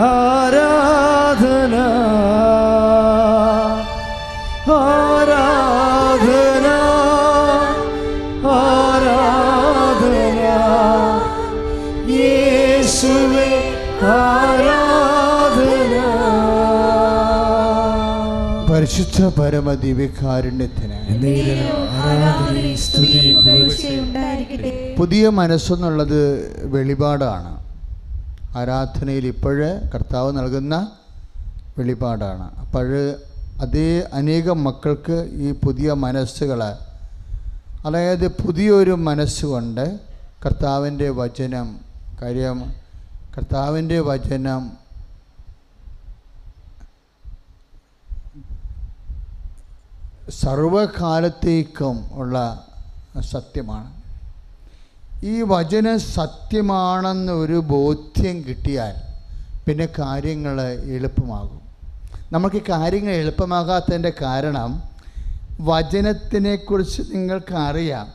ആരാധന ആരാധന ആരാധന യേശുവേ ആരാധന. പരിശുദ്ധ പരമ ദിവ്യകാരുണ്യത്തിന് പുതിയ മനസ്സെന്നുള്ളത് വെളിപാടാണ്. ആരാധനയിൽ ഇപ്പോഴ് കർത്താവ് നൽകുന്ന വെളിപാടാണ്. അപ്പോൾ അതേ അനേകം മക്കൾക്ക് ഈ പുതിയ മനസ്സുകൾ, അതായത് പുതിയൊരു മനസ്സുകൊണ്ട് കർത്താവിൻ്റെ വചനം, കാര്യം കർത്താവിൻ്റെ വചനം സർവകാലത്തേക്കും ഉള്ള സത്യമാണ്. ഈ വചനം സത്യമാണെന്നൊരു ബോധ്യം കിട്ടിയാൽ പിന്നെ കാര്യങ്ങൾ എളുപ്പമാകും. നമുക്ക് കാര്യങ്ങൾ എളുപ്പമാകാത്തതിൻ്റെ കാരണം വചനത്തിനെക്കുറിച്ച് നിങ്ങൾക്കറിയാം,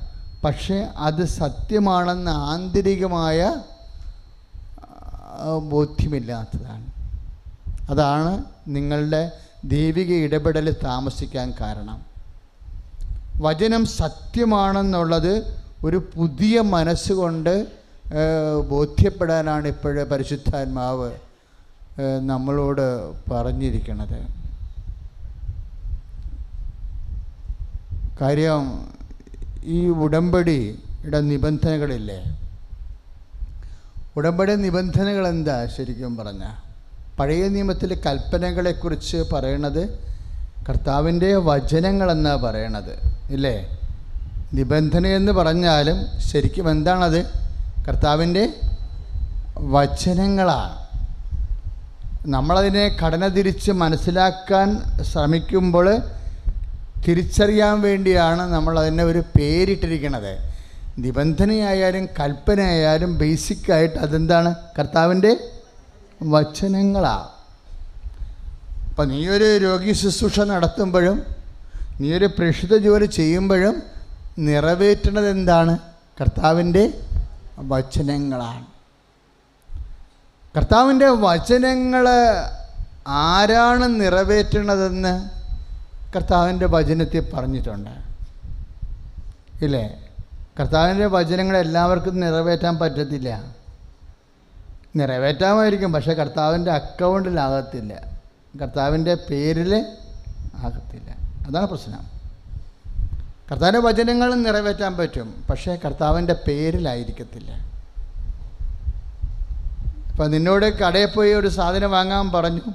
പക്ഷേ അത് സത്യമാണെന്ന് ആന്തരികമായ ബോധ്യമില്ലാത്തതാണ്. അതാണ് നിങ്ങളുടെ ദൈവിക ഇടപെടൽ താമസിക്കാൻ കാരണം. വചനം സത്യമാണെന്നുള്ളത് ഒരു പുതിയ മനസ്സുകൊണ്ട് ബോധ്യപ്പെടാനാണ് ഇപ്പോഴേ പരിശുദ്ധാത്മാവ് നമ്മളോട് പറഞ്ഞിരിക്കുന്നത്. കാര്യം ഈ ഉടമ്പടിയുടെ നിബന്ധനകളില്ലേ, ഉടമ്പടി നിബന്ധനകൾ എന്താ ശരിക്കും പറഞ്ഞാൽ? പഴയ നിയമത്തിലെ കൽപ്പനകളെക്കുറിച്ച് പറയണത് കർത്താവിൻ്റെ വചനങ്ങളെന്നാണ് പറയണത്, ഇല്ലേ? നിബന്ധനയെന്ന് പറഞ്ഞാലും ശരിക്കും എന്താണത്? കർത്താവിൻ്റെ വചനങ്ങളാണ്. നമ്മളതിനെ ഘടന തിരിച്ച് മനസ്സിലാക്കാൻ ശ്രമിക്കുമ്പോൾ തിരിച്ചറിയാൻ വേണ്ടിയാണ് നമ്മളതിനെ ഒരു പേരിട്ടിരിക്കുന്നത്. നിബന്ധനയായാലും കൽപ്പനയായാലും ബേസിക്കായിട്ട് അതെന്താണ്? കർത്താവിൻ്റെ വചനങ്ങളാണ്. അപ്പം നീയൊരു രോഗി ശുശ്രൂഷ നടത്തുമ്പോഴും നീയൊരു പ്രേക്ഷിത ജോലി ചെയ്യുമ്പോഴും നിറവേറ്റുന്നത് എന്താണ്? കർത്താവിൻ്റെ വചനങ്ങളാണ്. കർത്താവിൻ്റെ വചനങ്ങൾ ആരാണ് നിറവേറ്റണതെന്ന് കർത്താവിൻ്റെ വചനത്തിൽ പറഞ്ഞിട്ടുണ്ട്, ഇല്ലേ? കർത്താവിൻ്റെ വചനങ്ങൾ എല്ലാവർക്കും നിറവേറ്റാൻ പറ്റത്തില്ല. നിറവേറ്റാമായിരിക്കും, പക്ഷേ കർത്താവിൻ്റെ അക്കൗണ്ടിലാകത്തില്ല, കർത്താവിൻ്റെ പേരിൽ ആകത്തില്ല. അതാണ് പ്രശ്നം. കർത്താവിൻ്റെ വചനങ്ങൾ നിറവേറ്റാൻ പറ്റും, പക്ഷേ കർത്താവിൻ്റെ പേരിലായിരിക്കത്തില്ല. ഇപ്പം നിന്നോട് കടയിൽ പോയി ഒരു സാധനം വാങ്ങാൻ പറഞ്ഞു,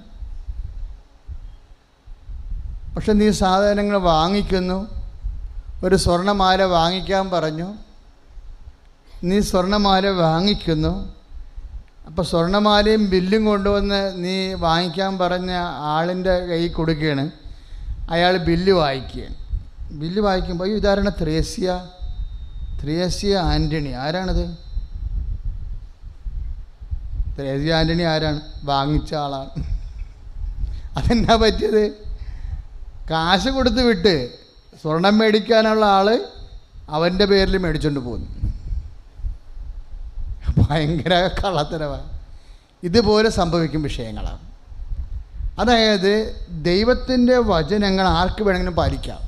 പക്ഷെ നീ സാധനങ്ങൾ വാങ്ങിക്കുന്നു. ഒരു സ്വർണ്ണമാല വാങ്ങിക്കാൻ പറഞ്ഞു, നീ സ്വർണ്ണമാല വാങ്ങിക്കുന്നു. അപ്പോൾ സ്വർണ്ണമാലയും ബില്ലും കൊണ്ടുവന്ന് നീ വാങ്ങിക്കാൻ പറഞ്ഞ ആളിൻ്റെ കൈ കൊടുക്കുകയാണ്. അയാൾ ബില്ല് വായിക്കുകയാണ്. ബില്ല് വായിക്കുമ്പോൾ ഇതാരാണ്? ത്രേസ്യ ആൻ്റണി. ആരാണത്? ത്രേസ്യ ആൻ്റണി ആരാണ്? വാങ്ങിച്ച ആളാണ്. അതെന്നാ പറ്റിയത്? കാശ് കൊടുത്ത് വിട്ട് സ്വർണം മേടിക്കാനുള്ള ആൾ അവൻ്റെ പേരിൽ മേടിച്ചുകൊണ്ട് പോകുന്നു. ഭയങ്കര കള്ളത്തരവാണ്. ഇതുപോലെ സംഭവിക്കും വിഷയങ്ങളാണ്. അതായത് ദൈവത്തിൻ്റെ വചനങ്ങൾ ആർക്ക് വേണമെങ്കിലും പാലിക്കാം.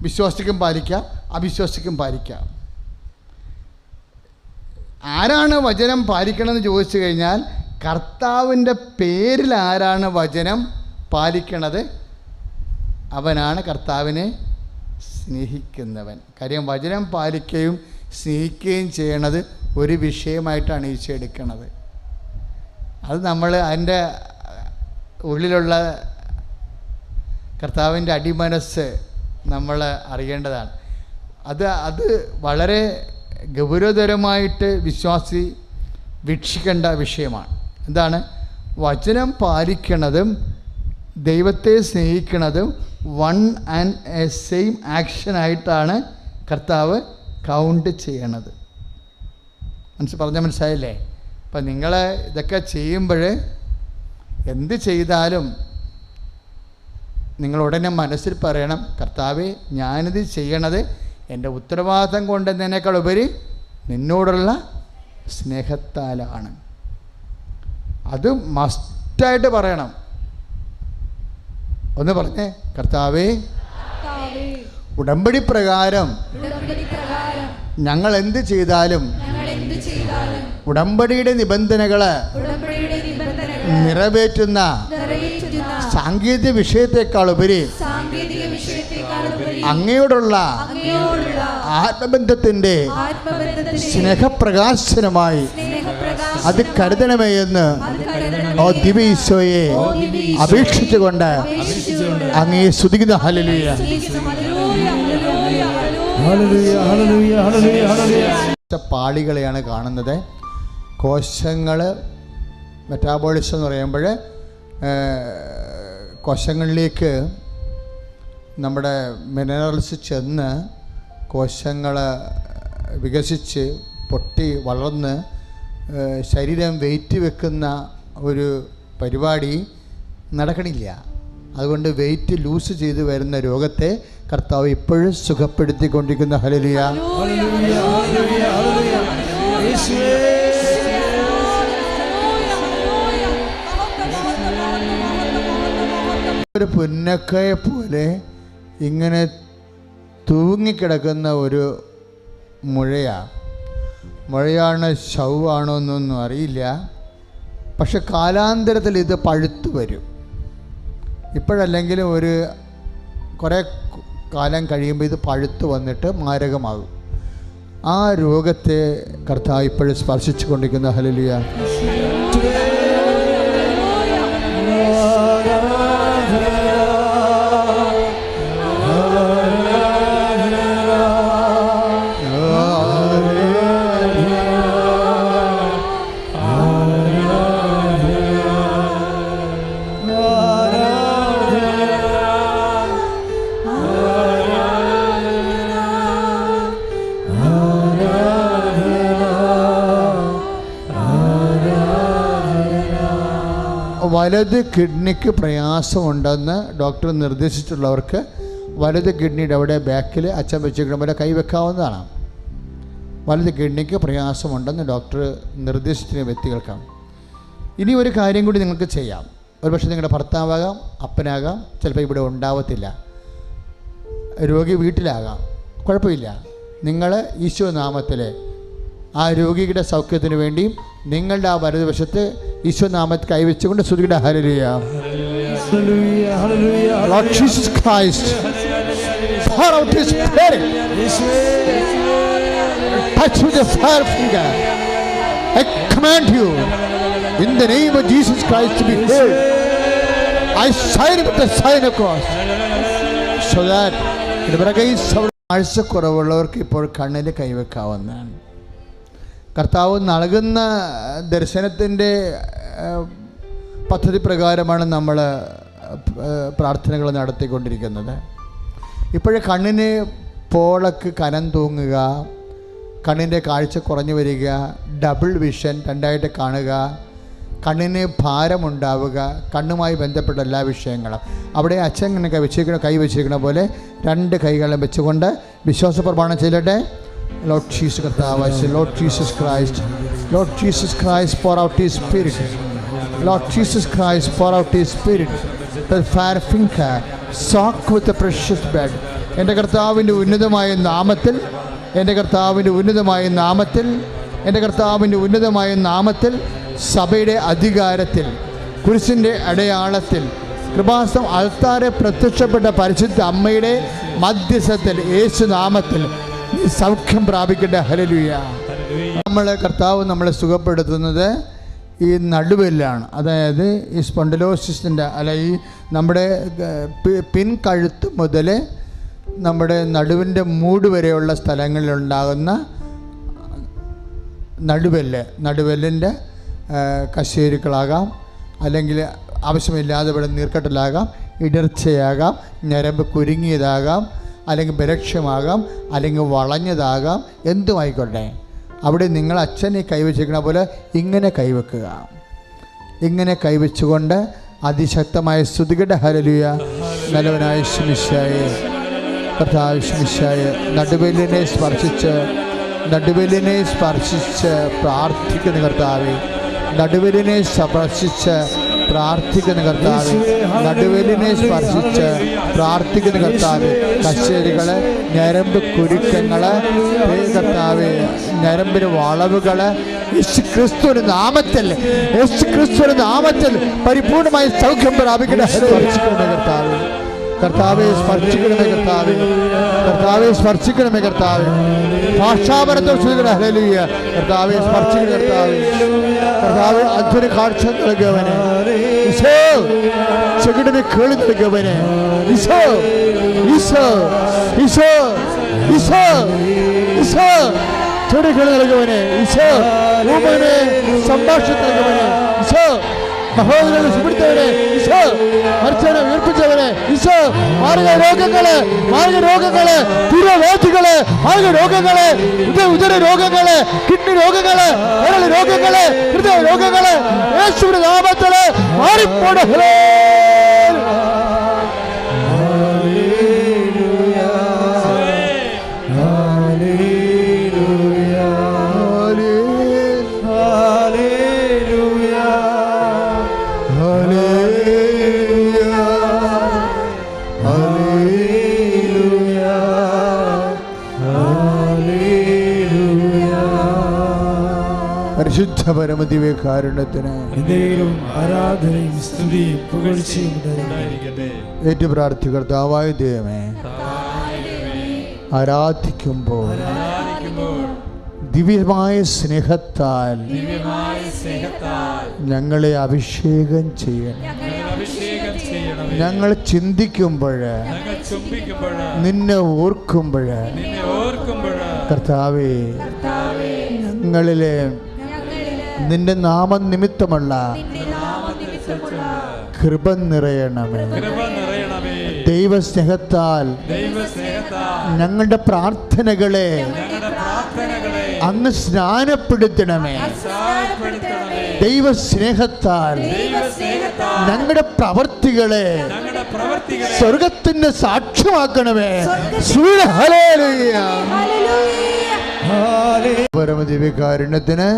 വിശ്വാസിക്കും പാലിക്കാം, അവിശ്വാസിക്കും പാലിക്കാം. ആരാണ് വചനം പാലിക്കണമെന്ന് ചോദിച്ചു കഴിഞ്ഞാൽ കർത്താവിൻ്റെ പേരിൽ ആരാണ് വചനം പാലിക്കണത് അവനാണ് കർത്താവിനെ സ്നേഹിക്കുന്നവൻ. കാര്യം വചനം പാലിക്കുകയും സ്നേഹിക്കുകയും ചെയ്യണത് ഒരു വിഷയമായിട്ടാണ് ഈശോ എടുക്കുന്നത്. അത് നമ്മൾ അതിൻ്റെ ഉള്ളിലുള്ള കർത്താവിൻ്റെ അടിമനസ്സ് നമ്മൾ അറിയേണ്ടതാണ്. അത് വളരെ ഗൗരവതരമായിട്ട് വിശ്വാസി വീക്ഷിക്കേണ്ട വിഷയമാണ്. എന്താണ്? വചനം പാലിക്കണതും ദൈവത്തെ സ്നേഹിക്കണതും വൺ ആൻഡ് എ സെയിം ആക്ഷനായിട്ടാണ് കർത്താവ് കൗണ്ട് ചെയ്യണത്. മനസ്സിലായില്ലേ? അപ്പം നിങ്ങൾ ഇതൊക്കെ ചെയ്യുമ്പോൾ എന്ത് ചെയ്താലും നിങ്ങൾ ഉടനെ മനസ്സിൽ പറയണം, കർത്താവേ, ഞാനിത് ചെയ്യണത് എൻ്റെ ഉത്തരവാദിത്തം കൊണ്ടെന്നതിനേക്കാൾ ഉപരി നിന്നോടുള്ള സ്നേഹത്താലാണ്. അത് മസ്റ്റായിട്ട് പറയണം. ഒന്ന് പറഞ്ഞേ, കർത്താവേ, ഉടമ്പടി പ്രകാരം ഞങ്ങൾ എന്ത് ചെയ്താലും ഉടമ്പടിയുടെ നിബന്ധനകള് നിറവേറ്റുന്ന സാങ്കേതിക വിഷയത്തെക്കാൾ ഉപരി അങ്ങയോടുള്ള ആത്മബന്ധത്തിന്റെ സ്നേഹപ്രകാശനമായി അത് കരുതണമേ എന്ന് ഓ ദിവ്യ ഈശോയെ അപേക്ഷിച്ചുകൊണ്ട് അങ്ങയെ സ്തുതിക്കുന്നു. ഹല്ലേലൂയ, പാളികളെയാണ് കാണുന്നത്. കോശങ്ങൾ മെറ്റാബോളിസം എന്ന് പറയുമ്പോൾ കോശങ്ങളിലേക്ക് നമ്മുടെ മിനറൽസ് ചെന്ന് കോശങ്ങൾ വികസിച്ച് പൊട്ടി വളർന്ന് ശരീരം വെയിറ്റ് വെക്കുന്ന ഒരു പരിപാടി നടക്കണില്ല. അതുകൊണ്ട് വെയിറ്റ് ലൂസ് ചെയ്ത് വരുന്ന രോഗത്തെ കർത്താവ് ഇപ്പോഴും സുഖപ്പെടുത്തിക്കൊണ്ടിരിക്കുന്ന. ഹല്ലേലൂയ. ഒരു പുന്നക്കയെ പോലെ ഇങ്ങനെ തൂങ്ങിക്കിടക്കുന്ന ഒരു മുഴയാണ് ശവമാണോ എന്നൊന്നും അറിയില്ല. പക്ഷെ കാലാന്തരത്തിൽ ഇത് പഴുത്തു വരും. ഇപ്പോഴല്ലെങ്കിലും ഒരു കുറേ കാലം കഴിയുമ്പോൾ ഇത് പഴുത്തു വന്നിട്ട് മാരകമാകും. ആ രോഗത്തെ കർത്താവ് ഇപ്പോഴും സ്പർശിച്ചു കൊണ്ടിരിക്കുന്ന. ഹല്ലേലൂയ. വലത് കിഡ്നിക്ക് പ്രയാസമുണ്ടെന്ന് ഡോക്ടർ നിർദ്ദേശിച്ചിട്ടുള്ളവർക്ക് വലത് കിഡ്നിയുടെ അവിടെ ബാക്കിൽ അച്ഛൻ വെച്ചിരിക്കുന്ന പോലെ കൈവെക്കാവുന്നതാണ്. വലത് കിഡ്നിക്ക് പ്രയാസമുണ്ടെന്ന് ഡോക്ടർ നിർദ്ദേശിച്ച വ്യക്തികൾക്കാണ്. ഇനി ഒരു കാര്യം കൂടി നിങ്ങൾക്ക് ചെയ്യാം. ഒരുപക്ഷെ നിങ്ങളുടെ ഭർത്താവാകാം, അപ്പനാകാം, ചിലപ്പോൾ ഇവിടെ ഉണ്ടാവത്തില്ല, രോഗി വീട്ടിലാകാം, കുഴപ്പമില്ല. നിങ്ങൾ ഈശോ നാമത്തിൽ ആ രോഗിയുടെ സൗഖ്യത്തിന് വേണ്ടിയും നിങ്ങളുടെ ആ വലതുവശത്ത് ഈശോ നാമത്തിൽ കൈവച്ചുകൊണ്ട് സ്തുതിയുടെ. Hallelujah. Lord Jesus Christ, pour out His Spirit, touch with the fire finger. I command you in the name of Jesus Christ to be healed. I sign with the sign of cross so that ആഴ്ചക്കുറവുള്ളവർക്ക് ഇപ്പോൾ കണ്ണിൽ കൈവെക്കാവുന്നതാണ്. കർത്താവ് നൽകുന്ന ദർശനത്തിൻ്റെ പദ്ധതി പ്രകാരമാണ് നമ്മൾ പ്രാർത്ഥനകൾ നടത്തിക്കൊണ്ടിരിക്കുന്നത്. ഇപ്പോഴേ കണ്ണിന് പോളക്ക് കനം തൂങ്ങുക, കണ്ണിൻ്റെ കാഴ്ച കുറഞ്ഞു വരിക, ഡബിൾ വിഷൻ രണ്ടായിട്ട് കാണുക, കണ്ണിന് ഭാരമുണ്ടാവുക, കണ്ണുമായി ബന്ധപ്പെട്ട എല്ലാ വിഷയങ്ങളും അവിടെ അച്ഛൻ ഇങ്ങനെ കൈ വെച്ചിരിക്കുന്ന പോലെ രണ്ട് കൈകളും വെച്ചുകൊണ്ട് വിശ്വാസ പ്രമാണം ചെയ്യട്ടെ. Lord Jesus കർത്താവ്, Lord Jesus Christ, Lord Jesus Christ, pour out His Spirit. Lord Jesus Christ, pour out His Spirit. The fire finger, soak with the precious blood. എൻ്റെ കർത്താവിൻ്റെ ഉന്നതമായ നാമത്തിൽ, എൻ്റെ കർത്താവിൻ്റെ ഉന്നതമായ നാമത്തിൽ, എൻ്റെ കർത്താവിൻ്റെ ഉന്നതമായ നാമത്തിൽ, സഭയുടെ അധികാരത്തിൽ, കുരിശിൻ്റെ അടയാളത്തിൽ, കൃപാസനം അൾത്താരെ പ്രത്യക്ഷപ്പെട്ട പരിശുദ്ധ അമ്മയുടെ മധ്യസ്ഥത്തിൽ യേശു നാമത്തിൽ സൗഖ്യം പ്രാപിക്കട്ടെ. ഹല്ലേലൂയ. കർത്താവ് നമ്മളെ സുഖപ്പെടുത്തുന്നത് ഈ നടുവെല്ലാണ്. അതായത് ഈ സ്പോണ്ടിലോസിസിൻ്റെ അല്ല ഈ നമ്മുടെ പിൻകഴുത്ത് മുതൽ നമ്മുടെ മൂട് വരെയുള്ള സ്ഥലങ്ങളിലുണ്ടാകുന്ന നടുവെല്ലിൻ്റെ കശേരുക്കളാകാം, അല്ലെങ്കിൽ ആവശ്യമില്ലാതെ ഇവിടെ നീർക്കെട്ടലാകാം, ഇടർച്ചയാകാം, ഞരമ്പ് കുരുങ്ങിയതാകാം, അല്ലെങ്കിൽ ബലക്ഷ്യമാകാം, അല്ലെങ്കിൽ വളഞ്ഞതാകാം, എന്തുമായിക്കോട്ടെ. അവിടെ നിങ്ങൾ അച്ഛനെ കൈവച്ചിരിക്കണ പോലെ ഇങ്ങനെ കൈവെക്കുക. ഇങ്ങനെ കൈവച്ചുകൊണ്ട് അതിശക്തമായ സ്തുതികടെ. ഹല്ലേലൂയ. നല്ലവനായ ശിമിശായെ, കർത്താവ് ശിമിശായെ, നടുവെല്ലിനെ സ്പർശിച്ച് പ്രാർത്ഥിക്കുന്ന കർത്താവേ, നടുവിലിനെ സ്പർശിച്ച് പ്രാർത്ഥിക്കുന്ന കർത്താവ്, നടുവിലിനെ സ്പർശിച്ച് പ്രാർത്ഥിക്കുന്ന കർത്താവ്, കശേരികള്, ഞരമ്പ് കുരുക്കങ്ങള് കർത്താവ്, ഞരമ്പിന് വളവുകള് യേശുക്രിസ്തുവിന്റെ നാമത്തിൽ, യേശുക്രിസ്തുവിന്റെ നാമത്തിൽ പരിപൂർണമായി സൗഖ്യം പ്രാപിക്കട്ടെ. സ്പർശിക്കണമേ കർത്താവ്, കർത്താവെ സ്പർശിക്കണമേ കർത്താവെ, കർത്താവെ സ്പർശിക്കണമേ കർത്താവെ. ഭാഷാപരത്തോട് ഹല്ലേലൂയ. കർത്താവെ സ്പർശിക്കണ കർത്താവെ, കർത്താവെ അദ്ഭുത കാഴ്ച നൽകിയവനെ, ഈശോ ചെകിടിന് കേളി നൽകിയവനെ, ഈശോ ഈശോ ഈശോ ഈശോ ഈശോ ചെടികൾ നൽകുവനെ, ഈശോ ഊമനെ സംഭാഷണം നൽകുവനെ, ഈശോ മഹോദരനെ സുപിടിത്തവനെ, ഈശോ മരിച്ചവനെ ഉയർപ്പിച്ചവനെ, ഈശോ മാർഗ രോഗങ്ങള്, മാർഗ രോഗങ്ങള്, തിരവേദികള്, മാർഗ രോഗങ്ങള്, ഉദര രോഗങ്ങള്, കിഡ്നി രോഗങ്ങള്, കരൾ രോഗങ്ങള്, ഹൃദയ രോഗങ്ങള് യേശുവിന്റെ നാമത്തില് മാറിപ്പോടെ. പരിശുദ്ധ പരമദിവ്യകാരുണ്യത്തിന് ആരാധനയും സ്തുതിയും പുകഴ്ചയും ഏറ്റു പ്രാർത്ഥി. കർത്താവായ ദൈവമേ, ആരാധിക്കുമ്പോൾ ദിവ്യമായ സ്നേഹത്താൽ ഞങ്ങളെ അഭിഷേകം ചെയ്യണം. ഞങ്ങൾ ചിന്തിക്കുമ്പോൾ, നിന്നെ ഓർക്കുമ്പോൾ കർത്താവേ, ഞങ്ങളിലെ നിന്റെ നാമനിമിത്തമുള്ള കൃപ നിറയണമേ. ദൈവസ്നേഹത്താൽ ഞങ്ങളുടെ പ്രാർത്ഥനകളെ അങ്ങ് സ്നാനപ്പെടുത്തണമേ. ദൈവസ്നേഹത്താൽ ഞങ്ങളുടെ പ്രവർത്തികളെ സ്വർഗത്തിന്റെ സാക്ഷ്യമാക്കണമേ. പരമദിവ്യകാരുണ്യത്തിന്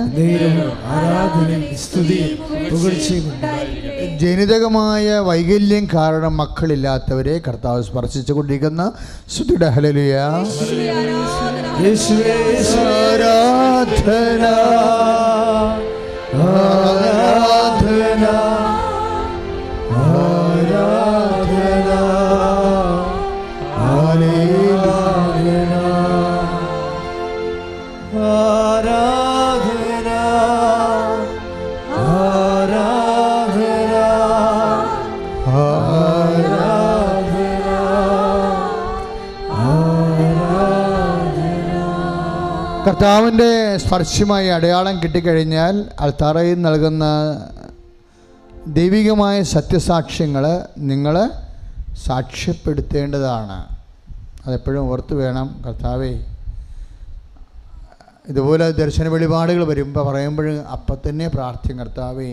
ജനിതകമായ വൈകല്യം കാരണം മക്കളില്ലാത്തവരെ കർത്താവ് സ്പർശിച്ചു കൊണ്ടിരിക്കുന്ന സ്തുതിയുടെ ഹല്ലേലൂയ. ആരാധന ആരാധന ആരാധന ഹല്ലേലൂയ ആരാധന ആരാധന ആരാധന ആരാധന. കർത്താവിൻ്റെ സ്പർശമായി അടയാളം കിട്ടിക്കഴിഞ്ഞാൽ അൾത്താറയിൽ നൽകുന്ന ദൈവികമായ സത്യസാക്ഷ്യങ്ങൾ നിങ്ങൾ സാക്ഷ്യപ്പെടുത്തേണ്ടതാണ്. അതെപ്പോഴും ഓർത്ത് വേണം. കർത്താവേ, ഇതുപോലെ ദർശന വെളിപാടുകൾ വരുമ്പോൾ പറയുമ്പോൾ അപ്പം തന്നെ പ്രാർത്ഥിക്കും, കർത്താവേ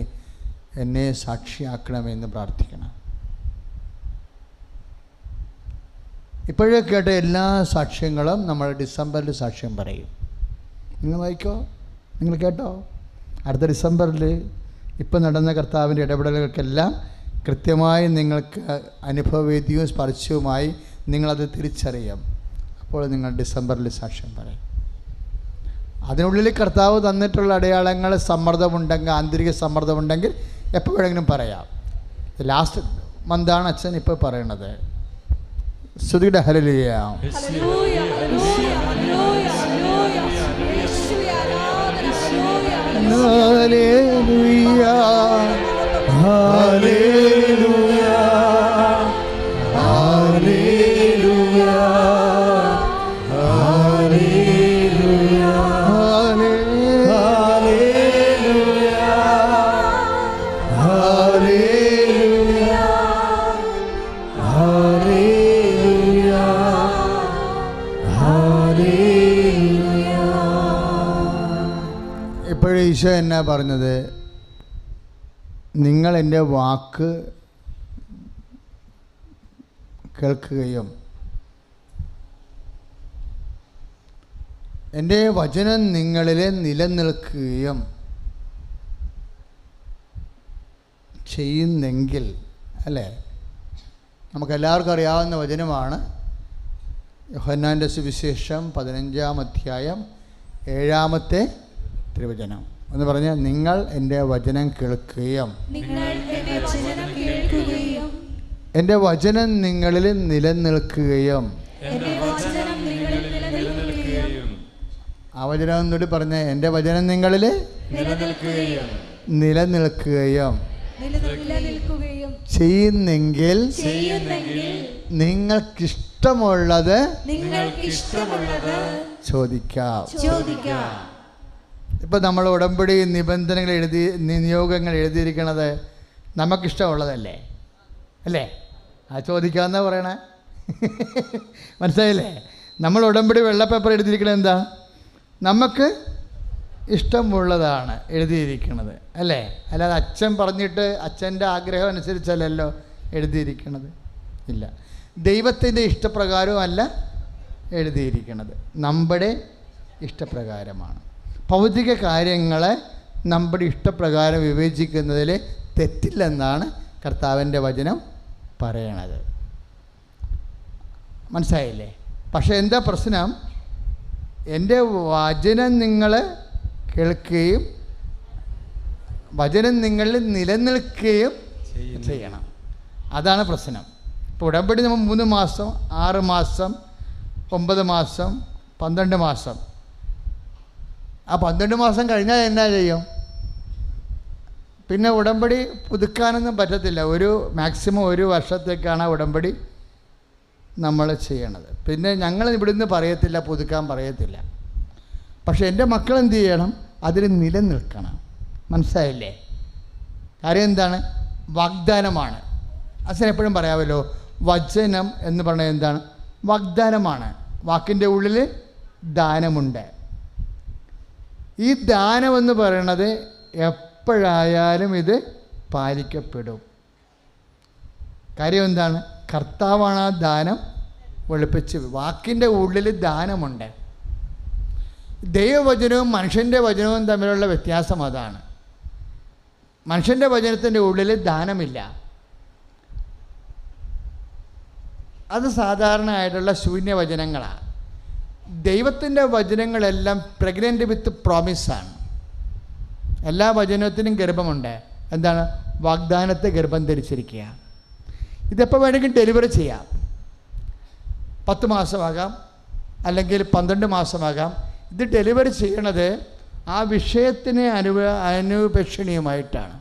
എന്നെ സാക്ഷിയാക്കണമെന്ന് പ്രാർത്ഥിക്കണം. ഇപ്പോഴേ കേട്ട എല്ലാ സാക്ഷ്യങ്ങളും നമ്മൾ ഡിസംബറിൽ സാക്ഷ്യം പറയും. നിങ്ങൾ വായിക്കോ, നിങ്ങൾ കേട്ടോ. അടുത്ത ഡിസംബറിൽ ഇപ്പം നടന്ന കർത്താവിൻ്റെ ഇടപെടലുകൾക്കെല്ലാം കൃത്യമായി നിങ്ങൾക്ക് അനുഭവവേദ്യവും സ്പർശവുമായി നിങ്ങളത് തിരിച്ചറിയാം. അപ്പോൾ നിങ്ങൾ ഡിസംബറിൽ സാക്ഷ്യം പറയും. അതിനുള്ളിൽ കർത്താവ് തന്നിട്ടുള്ള അടയാളങ്ങൾ, സമ്മർദ്ദമുണ്ടെങ്കിൽ, ആന്തരിക സമ്മർദ്ദമുണ്ടെങ്കിൽ എപ്പോൾ വേണമെങ്കിലും പറയാം. ലാസ്റ്റ് മന്താണ് അച്ഛൻ ഇപ്പോൾ പറയണത്. സ്തുതിയുടെ ഹല്ലേലൂയ. ഹല്ലേലൂയ ഹല്ലേലൂയ ഹല്ലേലൂയ ഈശോ എന്നാ പറഞ്ഞത്? നിങ്ങൾ എൻ്റെ വാക്ക് കേൾക്കുകയും എൻ്റെ വചനം നിങ്ങളിലെ നിലനിൽക്കുകയും ചെയ്യുന്നെങ്കിൽ, അല്ലേ? നമുക്കെല്ലാവർക്കും അറിയാവുന്ന വചനമാണ് യോഹന്നാൻ്റെ സുവിശേഷം 15-ാം അധ്യായം 7-ാമത്തെ തിരുവചനം. എന്ന് പറഞ്ഞാൽ, നിങ്ങൾ എൻ്റെ വചനം കേൾക്കുകയും എൻ്റെ വചനം നിങ്ങളിൽ നിലനിൽക്കുകയും. ആ വചനം എന്നോട് പറഞ്ഞ, എൻ്റെ വചനം നിങ്ങളിൽ നിലനിൽക്കുകയും ചെയ്യുന്നെങ്കിൽ നിങ്ങൾക്കിഷ്ടമുള്ളത് ചോദിക്കാം. ഇപ്പം നമ്മൾ ഉടമ്പടി നിബന്ധനകൾ നിയോഗങ്ങൾ എഴുതിയിരിക്കണത് നമുക്കിഷ്ടമുള്ളതല്ലേ, അല്ലേ? ആ ചോദിക്കാമെന്നാ പറയണേ. മനസ്സിലായില്ലേ? നമ്മൾ ഉടമ്പടി വെള്ളപ്പേപ്പർ എഴുതിയിരിക്കണത് എന്താ? നമുക്ക് ഇഷ്ടമുള്ളതാണ് എഴുതിയിരിക്കുന്നത്, അല്ലേ? അല്ലാതെ അച്ഛൻ പറഞ്ഞിട്ട് അച്ഛൻ്റെ ആഗ്രഹം അനുസരിച്ചല്ലല്ലോ എഴുതിയിരിക്കണത്. ഇല്ല, ദൈവത്തിൻ്റെ ഇഷ്ടപ്രകാരവും അല്ല എഴുതിയിരിക്കുന്നത്, നമ്മുടെ ഇഷ്ടപ്രകാരമാണ്. ഭൗതിക കാര്യങ്ങളെ നമ്മുടെ ഇഷ്ടപ്രകാരം വിവേചിക്കുന്നതിൽ തെറ്റില്ലെന്നാണ് കർത്താവിൻ്റെ വചനം പറയണത്. മനസ്സിലായില്ലേ? പക്ഷേ എന്താ പ്രശ്നം? എൻ്റെ വചനം നിങ്ങൾ കേൾക്കുകയും വചനം നിങ്ങളിൽ നിലനിൽക്കുകയും ചെയ്യണം. അതാണ് പ്രശ്നം. ഇപ്പോൾ ഉടമ്പടി നമ്മൾ 3 മാസം, 6 മാസം, 9 മാസം, 12 മാസം. ആ 12 മാസം കഴിഞ്ഞാൽ എന്നാ ചെയ്യും? പിന്നെ ഉടമ്പടി പുതുക്കാനൊന്നും പറ്റത്തില്ല. മാക്സിമം 1 വർഷത്തേക്കാണ് ഉടമ്പടി നമ്മൾ ചെയ്യണത്. പിന്നെ ഞങ്ങൾ ഇവിടുന്ന് പറയത്തില്ല, പുതുക്കാൻ പറയത്തില്ല. പക്ഷേ എൻ്റെ മക്കൾ എന്ത് ചെയ്യണം? അതിൽ നിലനിൽക്കണം. മനസ്സിലായില്ലേ? കാര്യം എന്താണ്? വാഗ്ദാനമാണ്. അച്ഛൻ എപ്പോഴും പറയാമല്ലോ, വചനം എന്ന് പറഞ്ഞാൽ എന്താണ്? വാഗ്ദാനമാണ്. വാക്കിൻ്റെ ഉള്ളിൽ ദാനമുണ്ട്. ഈ ദാനമെന്ന് പറയണത് എപ്പോഴായാലും ഇത് പാലിക്കപ്പെടും. കാര്യം എന്താണ്? കർത്താവാണ് ആ ദാനം വെളുപ്പിച്ച്. വാക്കിൻ്റെ ഉള്ളിൽ ദാനമുണ്ട്. ദൈവവചനവും മനുഷ്യൻ്റെ വചനവും തമ്മിലുള്ള വ്യത്യാസം അതാണ്. മനുഷ്യൻ്റെ വചനത്തിൻ്റെ ഉള്ളിൽ ദാനമില്ല. അത് സാധാരണയായിട്ടുള്ള ശൂന്യവചനങ്ങളാണ്. ദൈവത്തിൻ്റെ വചനങ്ങളെല്ലാം പ്രഗ്നൻ്റ് വിത്ത് പ്രോമിസാണ്. എല്ലാ വചനത്തിനും ഗർഭമുണ്ട്. എന്താണ്? വാഗ്ദാനത്തെ ഗർഭം ധരിച്ചിരിക്കുക. ഇതെപ്പോൾ വേണമെങ്കിലും ഡെലിവറി ചെയ്യാം. 10 മാസമാകാം, അല്ലെങ്കിൽ 12 മാസമാകാം. ഇത് ഡെലിവറി ചെയ്യണത് ആ വിഷയത്തിന് അനുപേക്ഷണീയമായിട്ടാണ്.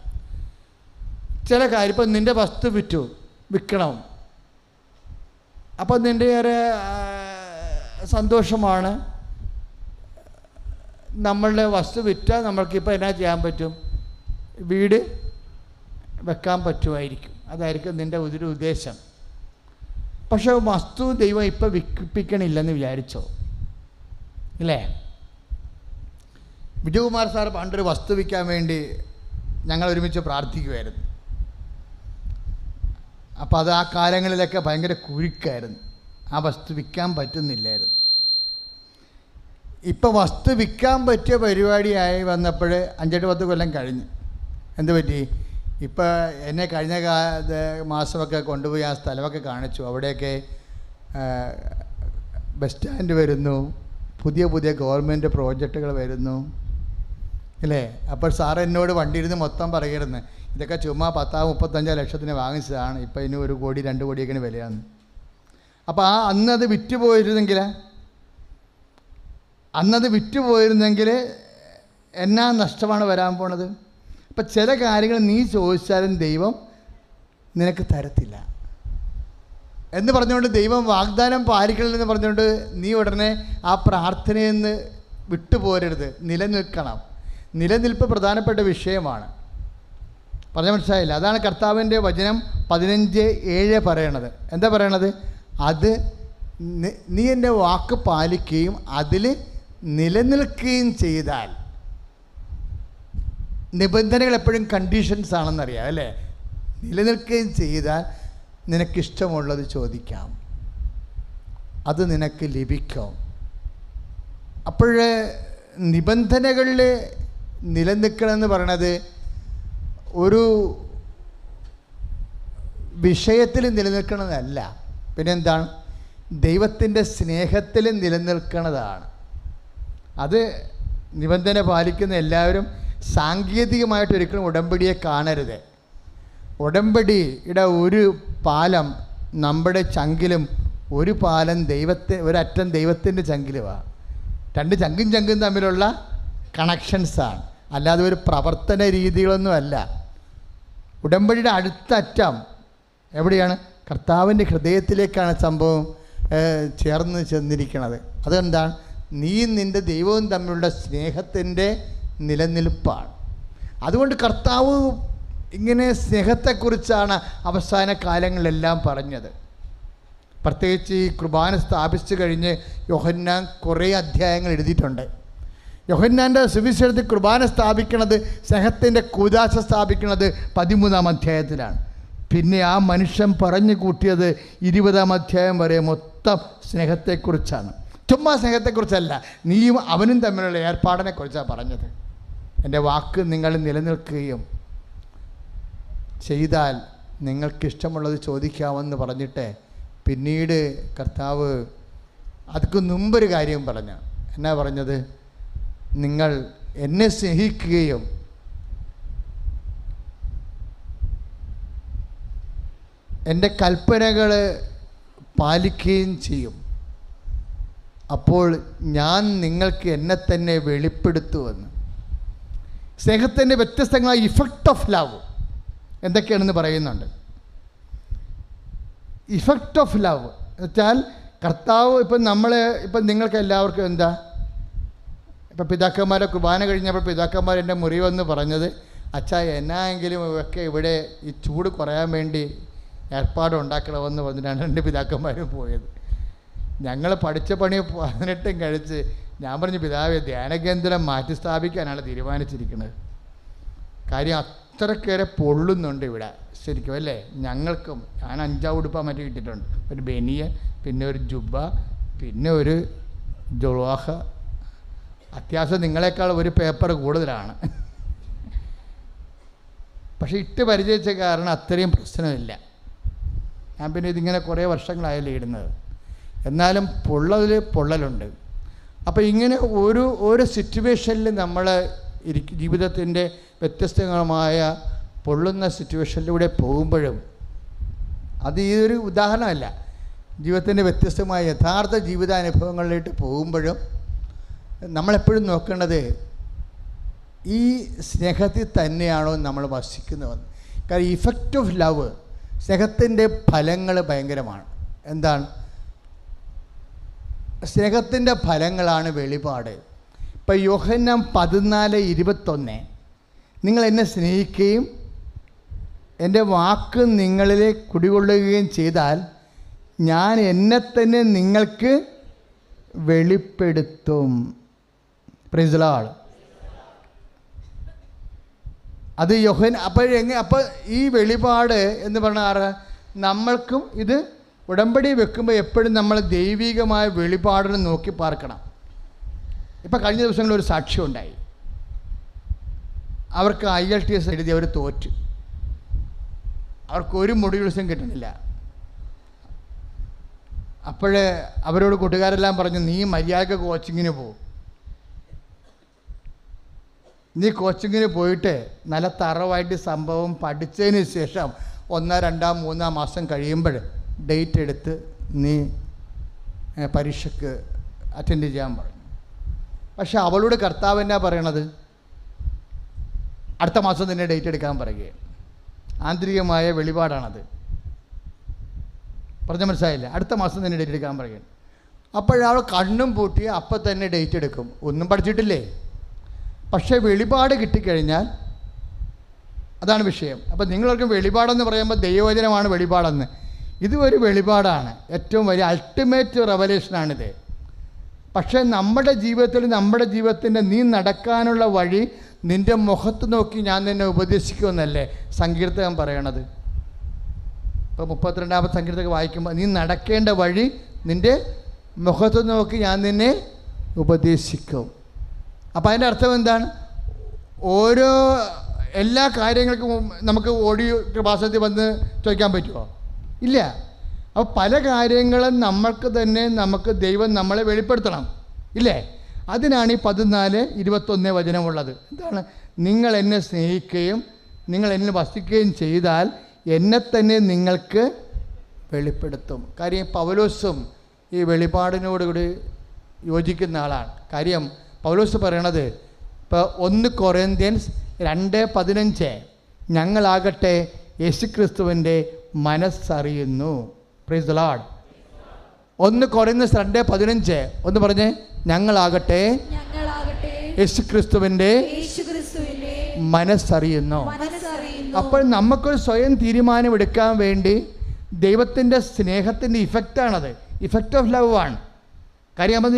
ചില കാര്യം, ഇപ്പം നിൻ്റെ വസ്തു വിൽക്കണം, അപ്പം നിൻ്റെ ഏറെ സന്തോഷമാണ്. നമ്മളുടെ വസ്തു വിറ്റാൽ നമ്മൾക്കിപ്പോൾ എന്നാ ചെയ്യാൻ പറ്റും? വീട് വെക്കാൻ പറ്റുമായിരിക്കും. അതായിരിക്കും നിൻ്റെ ഒരു ഉദ്ദേശം. പക്ഷേ വസ്തു ദൈവം ഇപ്പം വിൽപ്പിക്കണില്ലെന്ന് വിചാരിച്ചോ? ഇല്ലേ? വിജയകുമാർ സാർ പണ്ടൊരു വസ്തു വിൽക്കാൻ വേണ്ടി ഞങ്ങൾ ഒരുമിച്ച് പ്രാർത്ഥിക്കുമായിരുന്നു. അപ്പോൾ അത് ആ കാലങ്ങളിലൊക്കെ ഭയങ്കര കുരുക്കായിരുന്നു. ആ വസ്തു വിൽക്കാൻ പറ്റുന്നില്ലായിരുന്നു. ഇപ്പോൾ വസ്തു വിൽക്കാൻ പറ്റിയ പരിപാടിയായി വന്നപ്പോൾ 5-10 കൊല്ലം കഴിഞ്ഞ് എന്ത് പറ്റി? ഇപ്പോൾ എന്നെ കഴിഞ്ഞ മാസമൊക്കെ കൊണ്ടുപോയി ആ സ്ഥലമൊക്കെ കാണിച്ചു. അവിടെയൊക്കെ ബസ് സ്റ്റാൻഡ് വരുന്നു, പുതിയ ഗവൺമെൻറ് പ്രോജക്റ്റുകൾ വരുന്നു, അല്ലേ? അപ്പോൾ സാറ് എന്നോട് വണ്ടിയിരുന്ന് മൊത്തം പറയുന്നത്, ഇതൊക്കെ ചുമ്മാ 10-35 ലക്ഷത്തിന് വാങ്ങിച്ചതാണ്, ഇപ്പോൾ ഇനി 1 കോടി 2 കോടിയൊക്കെ വിലയാണ്. അപ്പോൾ അന്നത് വിറ്റുപോയിരുന്നെങ്കിൽ എന്നാ നഷ്ടമാണ് വരാൻ പോണത്? അപ്പം ചില കാര്യങ്ങൾ നീ ചോദിച്ചാലും ദൈവം നിനക്ക് തരത്തില്ല എന്ന് പറഞ്ഞുകൊണ്ട്, ദൈവം വാഗ്ദാനം പാലിക്കണമെന്ന് പറഞ്ഞുകൊണ്ട് നീ ഉടനെ ആ പ്രാർത്ഥനയിൽ നിന്ന് വിട്ടുപോരരുത്. നിലനിൽക്കണം. നിലനിൽപ്പ് പ്രധാനപ്പെട്ട വിഷയമാണ്. പറഞ്ഞ മനസ്സിലായില്ല? അതാണ് കർത്താവിൻ്റെ വചനം 15:7 പറയണത്. എന്താ പറയണത്? അത് നീ എൻ്റെ വാക്ക് പാലിക്കുകയും അതിൽ നിലനിൽക്കുകയും ചെയ്താൽ. നിബന്ധനകൾ എപ്പോഴും കണ്ടീഷൻസ് ആണെന്നറിയാം, അല്ലേ? നിലനിൽക്കുകയും ചെയ്താൽ നിനക്കിഷ്ടമുള്ളത് ചോദിക്കാം, അത് നിനക്ക് ലഭിക്കും. അപ്പോഴേ നിബന്ധനകളിൽ നിലനിൽക്കണമെന്ന് പറയണത് വിഷയത്തിൽ നിലനിൽക്കുന്നതല്ല, പിന്നെന്താണ്? ദൈവത്തിൻ്റെ സ്നേഹത്തിൽ നിലനിൽക്കുന്നതാണ്. അത് നിബന്ധന പാലിക്കുന്ന എല്ലാവരും സാങ്കേതികമായിട്ട് ഒരിക്കലും ഉടമ്പടിയെ കാണരുത്. ഉടമ്പടിയുടെ ഒരു പാലം നമ്മുടെ ചങ്കിലും ഒരു പാലം ഒരറ്റം ദൈവത്തിൻ്റെ ചങ്കിലുമാണ്. രണ്ട് ചങ്കും തമ്മിലുള്ള കണക്ഷൻസാണ്, അല്ലാതെ ഒരു പ്രവർത്തന രീതികളൊന്നുമല്ല. ഉടമ്പടിയുടെ അടുത്ത അറ്റം എവിടെയാണ്? കർത്താവിൻ്റെ ഹൃദയത്തിലേക്കാണ് സംഭവം ചേർന്ന് ചെന്നിരിക്കുന്നത്. അതെന്താണ്? നീ നിൻ്റെ ദൈവവും തമ്മിലുള്ള സ്നേഹത്തിൻ്റെ നിലനിൽപ്പാണ്. അതുകൊണ്ട് കർത്താവ് ഇങ്ങനെ സ്നേഹത്തെക്കുറിച്ചാണ് അവസാന കാലങ്ങളിലെല്ലാം പറഞ്ഞത്. പ്രത്യേകിച്ച് ഈ കുർബാന സ്ഥാപിച്ചു കഴിഞ്ഞ് യോഹന്നാൻ കുറേ അധ്യായങ്ങൾ എഴുതിയിട്ടുണ്ട്. യോഹന്നാൻ്റെ സുവിശേഷത്തിൽ കുർബാന സ്ഥാപിക്കുന്നത്, സ്നേഹത്തിൻ്റെ കൂദാശ സ്ഥാപിക്കുന്നത് 13-ാം അധ്യായത്തിലാണ്. പിന്നെ ആ മനുഷ്യൻ പറഞ്ഞു കൂട്ടിയത് 20-ാം അധ്യായം വരെ മൊത്തം സ്നേഹത്തെക്കുറിച്ചാണ്. ചുമ്മാ സ്നേഹത്തെക്കുറിച്ചല്ല, നീയും അവനും തമ്മിലുള്ള ഏർപ്പാടിനെക്കുറിച്ചാണ് പറഞ്ഞത്. എൻ്റെ വാക്ക് നിങ്ങൾ നിലനിൽക്കുകയും ചെയ്താൽ നിങ്ങൾക്കിഷ്ടമുള്ളത് ചോദിക്കാമെന്ന് പറഞ്ഞിട്ട് പിന്നീട് കർത്താവ് അതിക്ക് മുമ്പൊരു കാര്യം പറഞ്ഞു. എന്നാ പറഞ്ഞത്? നിങ്ങൾ എന്നെ സ്നേഹിക്കുകയും എൻ്റെ കൽപ്പനകൾ പാലിക്കുകയും ചെയ്യും, അപ്പോൾ ഞാൻ നിങ്ങൾക്ക് എന്നെ തന്നെ വെളിപ്പെടുത്തുമെന്ന്. സ്നേഹത്തിൻ്റെ വ്യത്യസ്തങ്ങളായ ഇഫക്റ്റ് ഓഫ് ലവ് എന്തൊക്കെയാണെന്ന് പറയുന്നുണ്ട്. ഇഫക്റ്റ് ഓഫ് ലവ് എന്ന് വെച്ചാൽ കർത്താവ് ഇപ്പം നിങ്ങൾക്ക് എല്ലാവർക്കും എന്താ, ഇപ്പം പിതാക്കന്മാരെ കുർബാന കഴിഞ്ഞപ്പോൾ പിതാക്കന്മാർ എൻ്റെ മുറി വന്ന് പറഞ്ഞത്, അച്ഛാ എന്നായെങ്കിലും ഒക്കെ ഇവിടെ ഈ ചൂട് കുറയാൻ വേണ്ടി ഏർപ്പാടുണ്ടാക്കണമെന്ന് പറഞ്ഞിട്ടാണ് എൻ്റെ പിതാക്കന്മാരും പോയത്. ഞങ്ങൾ പഠിച്ച പണി 18 കഴിച്ച് ഞാൻ പറഞ്ഞു, പിതാവേ ധ്യാനകേന്ദ്രം മാറ്റി സ്ഥാപിക്കാനാണ് തീരുമാനിച്ചിരിക്കുന്നത്. കാര്യം അത്രക്കേറെ പൊള്ളുന്നുണ്ട് ഇവിടെ ശരിക്കും, അല്ലേ? ഞങ്ങൾക്കും. ഞാൻ 5 ഉടുപ്പാൻ മറ്റു കിട്ടിയിട്ടുണ്ട്. ഒരു ബനിയൻ, പിന്നെ ഒരു ജുബ്ബ, പിന്നെ ഒരു ജുവാഹ. അത്യാവശ്യം നിങ്ങളെക്കാൾ ഒരു പേപ്പർ കൂടുതലാണ്. പക്ഷെ ഇട്ട് പരിചയിച്ച കാരണം അത്രയും പ്രശ്നമില്ല. ഞാൻ പിന്നെ ഇതിങ്ങനെ കുറേ വർഷങ്ങളായാലും ഇടുന്നത്. എന്നാലും പൊള്ളലുണ്ട്. അപ്പോൾ ഇങ്ങനെ ഓരോ സിറ്റുവേഷനിൽ നമ്മൾ ജീവിതത്തിൻ്റെ വ്യത്യസ്തമായ പൊള്ളുന്ന സിറ്റുവേഷനിലൂടെ പോകുമ്പോഴും, അത് ഈ ഒരു ഉദാഹരണമല്ല, ജീവിതത്തിൻ്റെ വ്യത്യസ്തമായ യഥാർത്ഥ ജീവിതാനുഭവങ്ങളിലേക്ക് പോകുമ്പോഴും നമ്മളെപ്പോഴും നോക്കേണ്ടത് ഈ സ്നേഹത്തിൽ തന്നെയാണോ നമ്മൾ വസിക്കുന്നതെന്ന്. കാരണം ഇഫക്റ്റ് ഓഫ് ലവ്, സ്നേഹത്തിൻ്റെ ഫലങ്ങൾ ഭയങ്കരമാണ്. എന്താണ്? സ്നേഹത്തിൻ്റെ ഫലങ്ങളാണ് വെളിപാട്. ഇപ്പം യോഹന്നാൻ 14:21, നിങ്ങൾ എന്നെ സ്നേഹിക്കുകയും എൻ്റെ വാക്ക് നിങ്ങളിലെ കുടികൊള്ളുകയും ചെയ്താൽ ഞാൻ എന്നെ തന്നെ നിങ്ങൾക്ക് വെളിപ്പെടുത്തും. Price the Lord. അത് അപ്പോൾ ഈ വെളിപാട് എന്ന് പറഞ്ഞാൽ നമ്മൾക്കും ഇത് ഉടമ്പടി വെക്കുമ്പോൾ എപ്പോഴും നമ്മൾ ദൈവികമായ വെളിപാടിനെ നോക്കി പാർക്കണം. ഇപ്പം കഴിഞ്ഞ ദിവസങ്ങളിൽ ഒരു സാക്ഷ്യം ഉണ്ടായി. അവർക്ക് IELTS എഴുതി അവർ തോറ്റു. അവർക്ക് ഒരു മൊഡ്യൂൾസും കിട്ടുന്നില്ല. അപ്പോഴേ അവരോട് കൂട്ടുകാരെല്ലാം പറഞ്ഞു, നീ മര്യാദക്ക് കോച്ചിങ്ങിന് പോകും. നീ കോച്ചിങ്ങിന് പോയിട്ട് നല്ല തറവായിട്ട് സംഭവം പഠിച്ചതിന് ശേഷം 1, 2, 3 മാസം കഴിയുമ്പോൾ ഡേറ്റ് എടുത്ത് നീ പരീക്ഷയ്ക്ക് അറ്റൻഡ് ചെയ്യാൻ പറഞ്ഞു. പക്ഷെ അവളോട് കർത്താവ് എന്നാ പറയണത്? അടുത്ത മാസം തന്നെ ഡേറ്റ് എടുക്കാൻ പറയുകയാണ്. ആന്തരികമായ വെളിപാടാണത്. പറഞ്ഞ മനസ്സിലായില്ല? അടുത്ത മാസം തന്നെ ഡേറ്റ് എടുക്കാൻ പറയുകയാണ്. അപ്പോഴവൾ കണ്ണും പൂട്ടി അപ്പം തന്നെ ഡേറ്റ് എടുക്കും. ഒന്നും പഠിച്ചിട്ടില്ലേ? പക്ഷേ വെളിപാട് കിട്ടിക്കഴിഞ്ഞാൽ അതാണ് വിഷയം. അപ്പം നിങ്ങളൊക്കെ വെളിപാടെന്ന് പറയുമ്പോൾ ദൈവവചനമാണ് വെളിപാടെന്ന്. ഇത് ഒരു വെളിപാടാണ്, ഏറ്റവും വലിയ അൾട്ടിമേറ്റ് റെവലേഷനാണിത്. പക്ഷേ നമ്മുടെ ജീവിതത്തിൻ്റെ നീ നടക്കാനുള്ള വഴി നിൻ്റെ മുഖത്ത് നോക്കി ഞാൻ നിന്നെ ഉപദേശിക്കുമെന്നല്ലേ സങ്കീർത്തകൻ പറയണത്. ഇപ്പോൾ 32-ാമത്തെ സങ്കീർത്തകം വായിക്കുമ്പോൾ നീ നടക്കേണ്ട വഴി നിൻ്റെ മുഖത്ത് നോക്കി ഞാൻ നിന്നെ ഉപദേശിക്കും. അപ്പം അതിൻ്റെ അർത്ഥം എന്താണ്? ഓരോ എല്ലാ കാര്യങ്ങൾക്കും നമുക്ക് ഓഡിയോ കൃപാസനത്തിൽ വന്ന് ചോദിക്കാൻ പറ്റുമോ? ഇല്ല. അപ്പോൾ പല കാര്യങ്ങളും നമ്മൾക്ക് തന്നെ നമുക്ക് ദൈവം നമ്മളെ വെളിപ്പെടുത്തണം, ഇല്ലേ? അതിനാണ് ഈ 14:21 വചനമുള്ളത്. എന്താണ്? നിങ്ങൾ എന്നെ സ്നേഹിക്കുകയും നിങ്ങൾ എന്നെ വസിക്കുകയും ചെയ്താൽ എന്നെ തന്നെ നിങ്ങൾക്ക് വെളിപ്പെടുത്തും. കാര്യം പൗലോസും ഈ വെളിപാടിനോടുകൂടി യോജിക്കുന്ന ആളാണ്. കാര്യം പൗലോസ് പറയണത് ഇപ്പോൾ 1 കൊറിന്ത്യൻസ് 2:15 ഞങ്ങളാകട്ടെ യേശുക്രിസ്തുവിൻ്റെ മനസ്സറിയുന്നു. Praise the Lord. 1 കൊറിന്ത്യൻസ് 2:15 ഒന്ന് പറഞ്ഞേ, ഞങ്ങളാകട്ടെ യേശുക്രിസ്തുവിൻ്റെ മനസ്സറിയുന്നു. അപ്പോൾ നമുക്കൊരു സ്വയം തീരുമാനമെടുക്കാൻ വേണ്ടി ദൈവത്തിൻ്റെ സ്നേഹത്തിൻ്റെ ഇഫക്റ്റാണത്. ഇഫക്റ്റ് ഓഫ് ലവ് ആണ്. കാര്യം അത്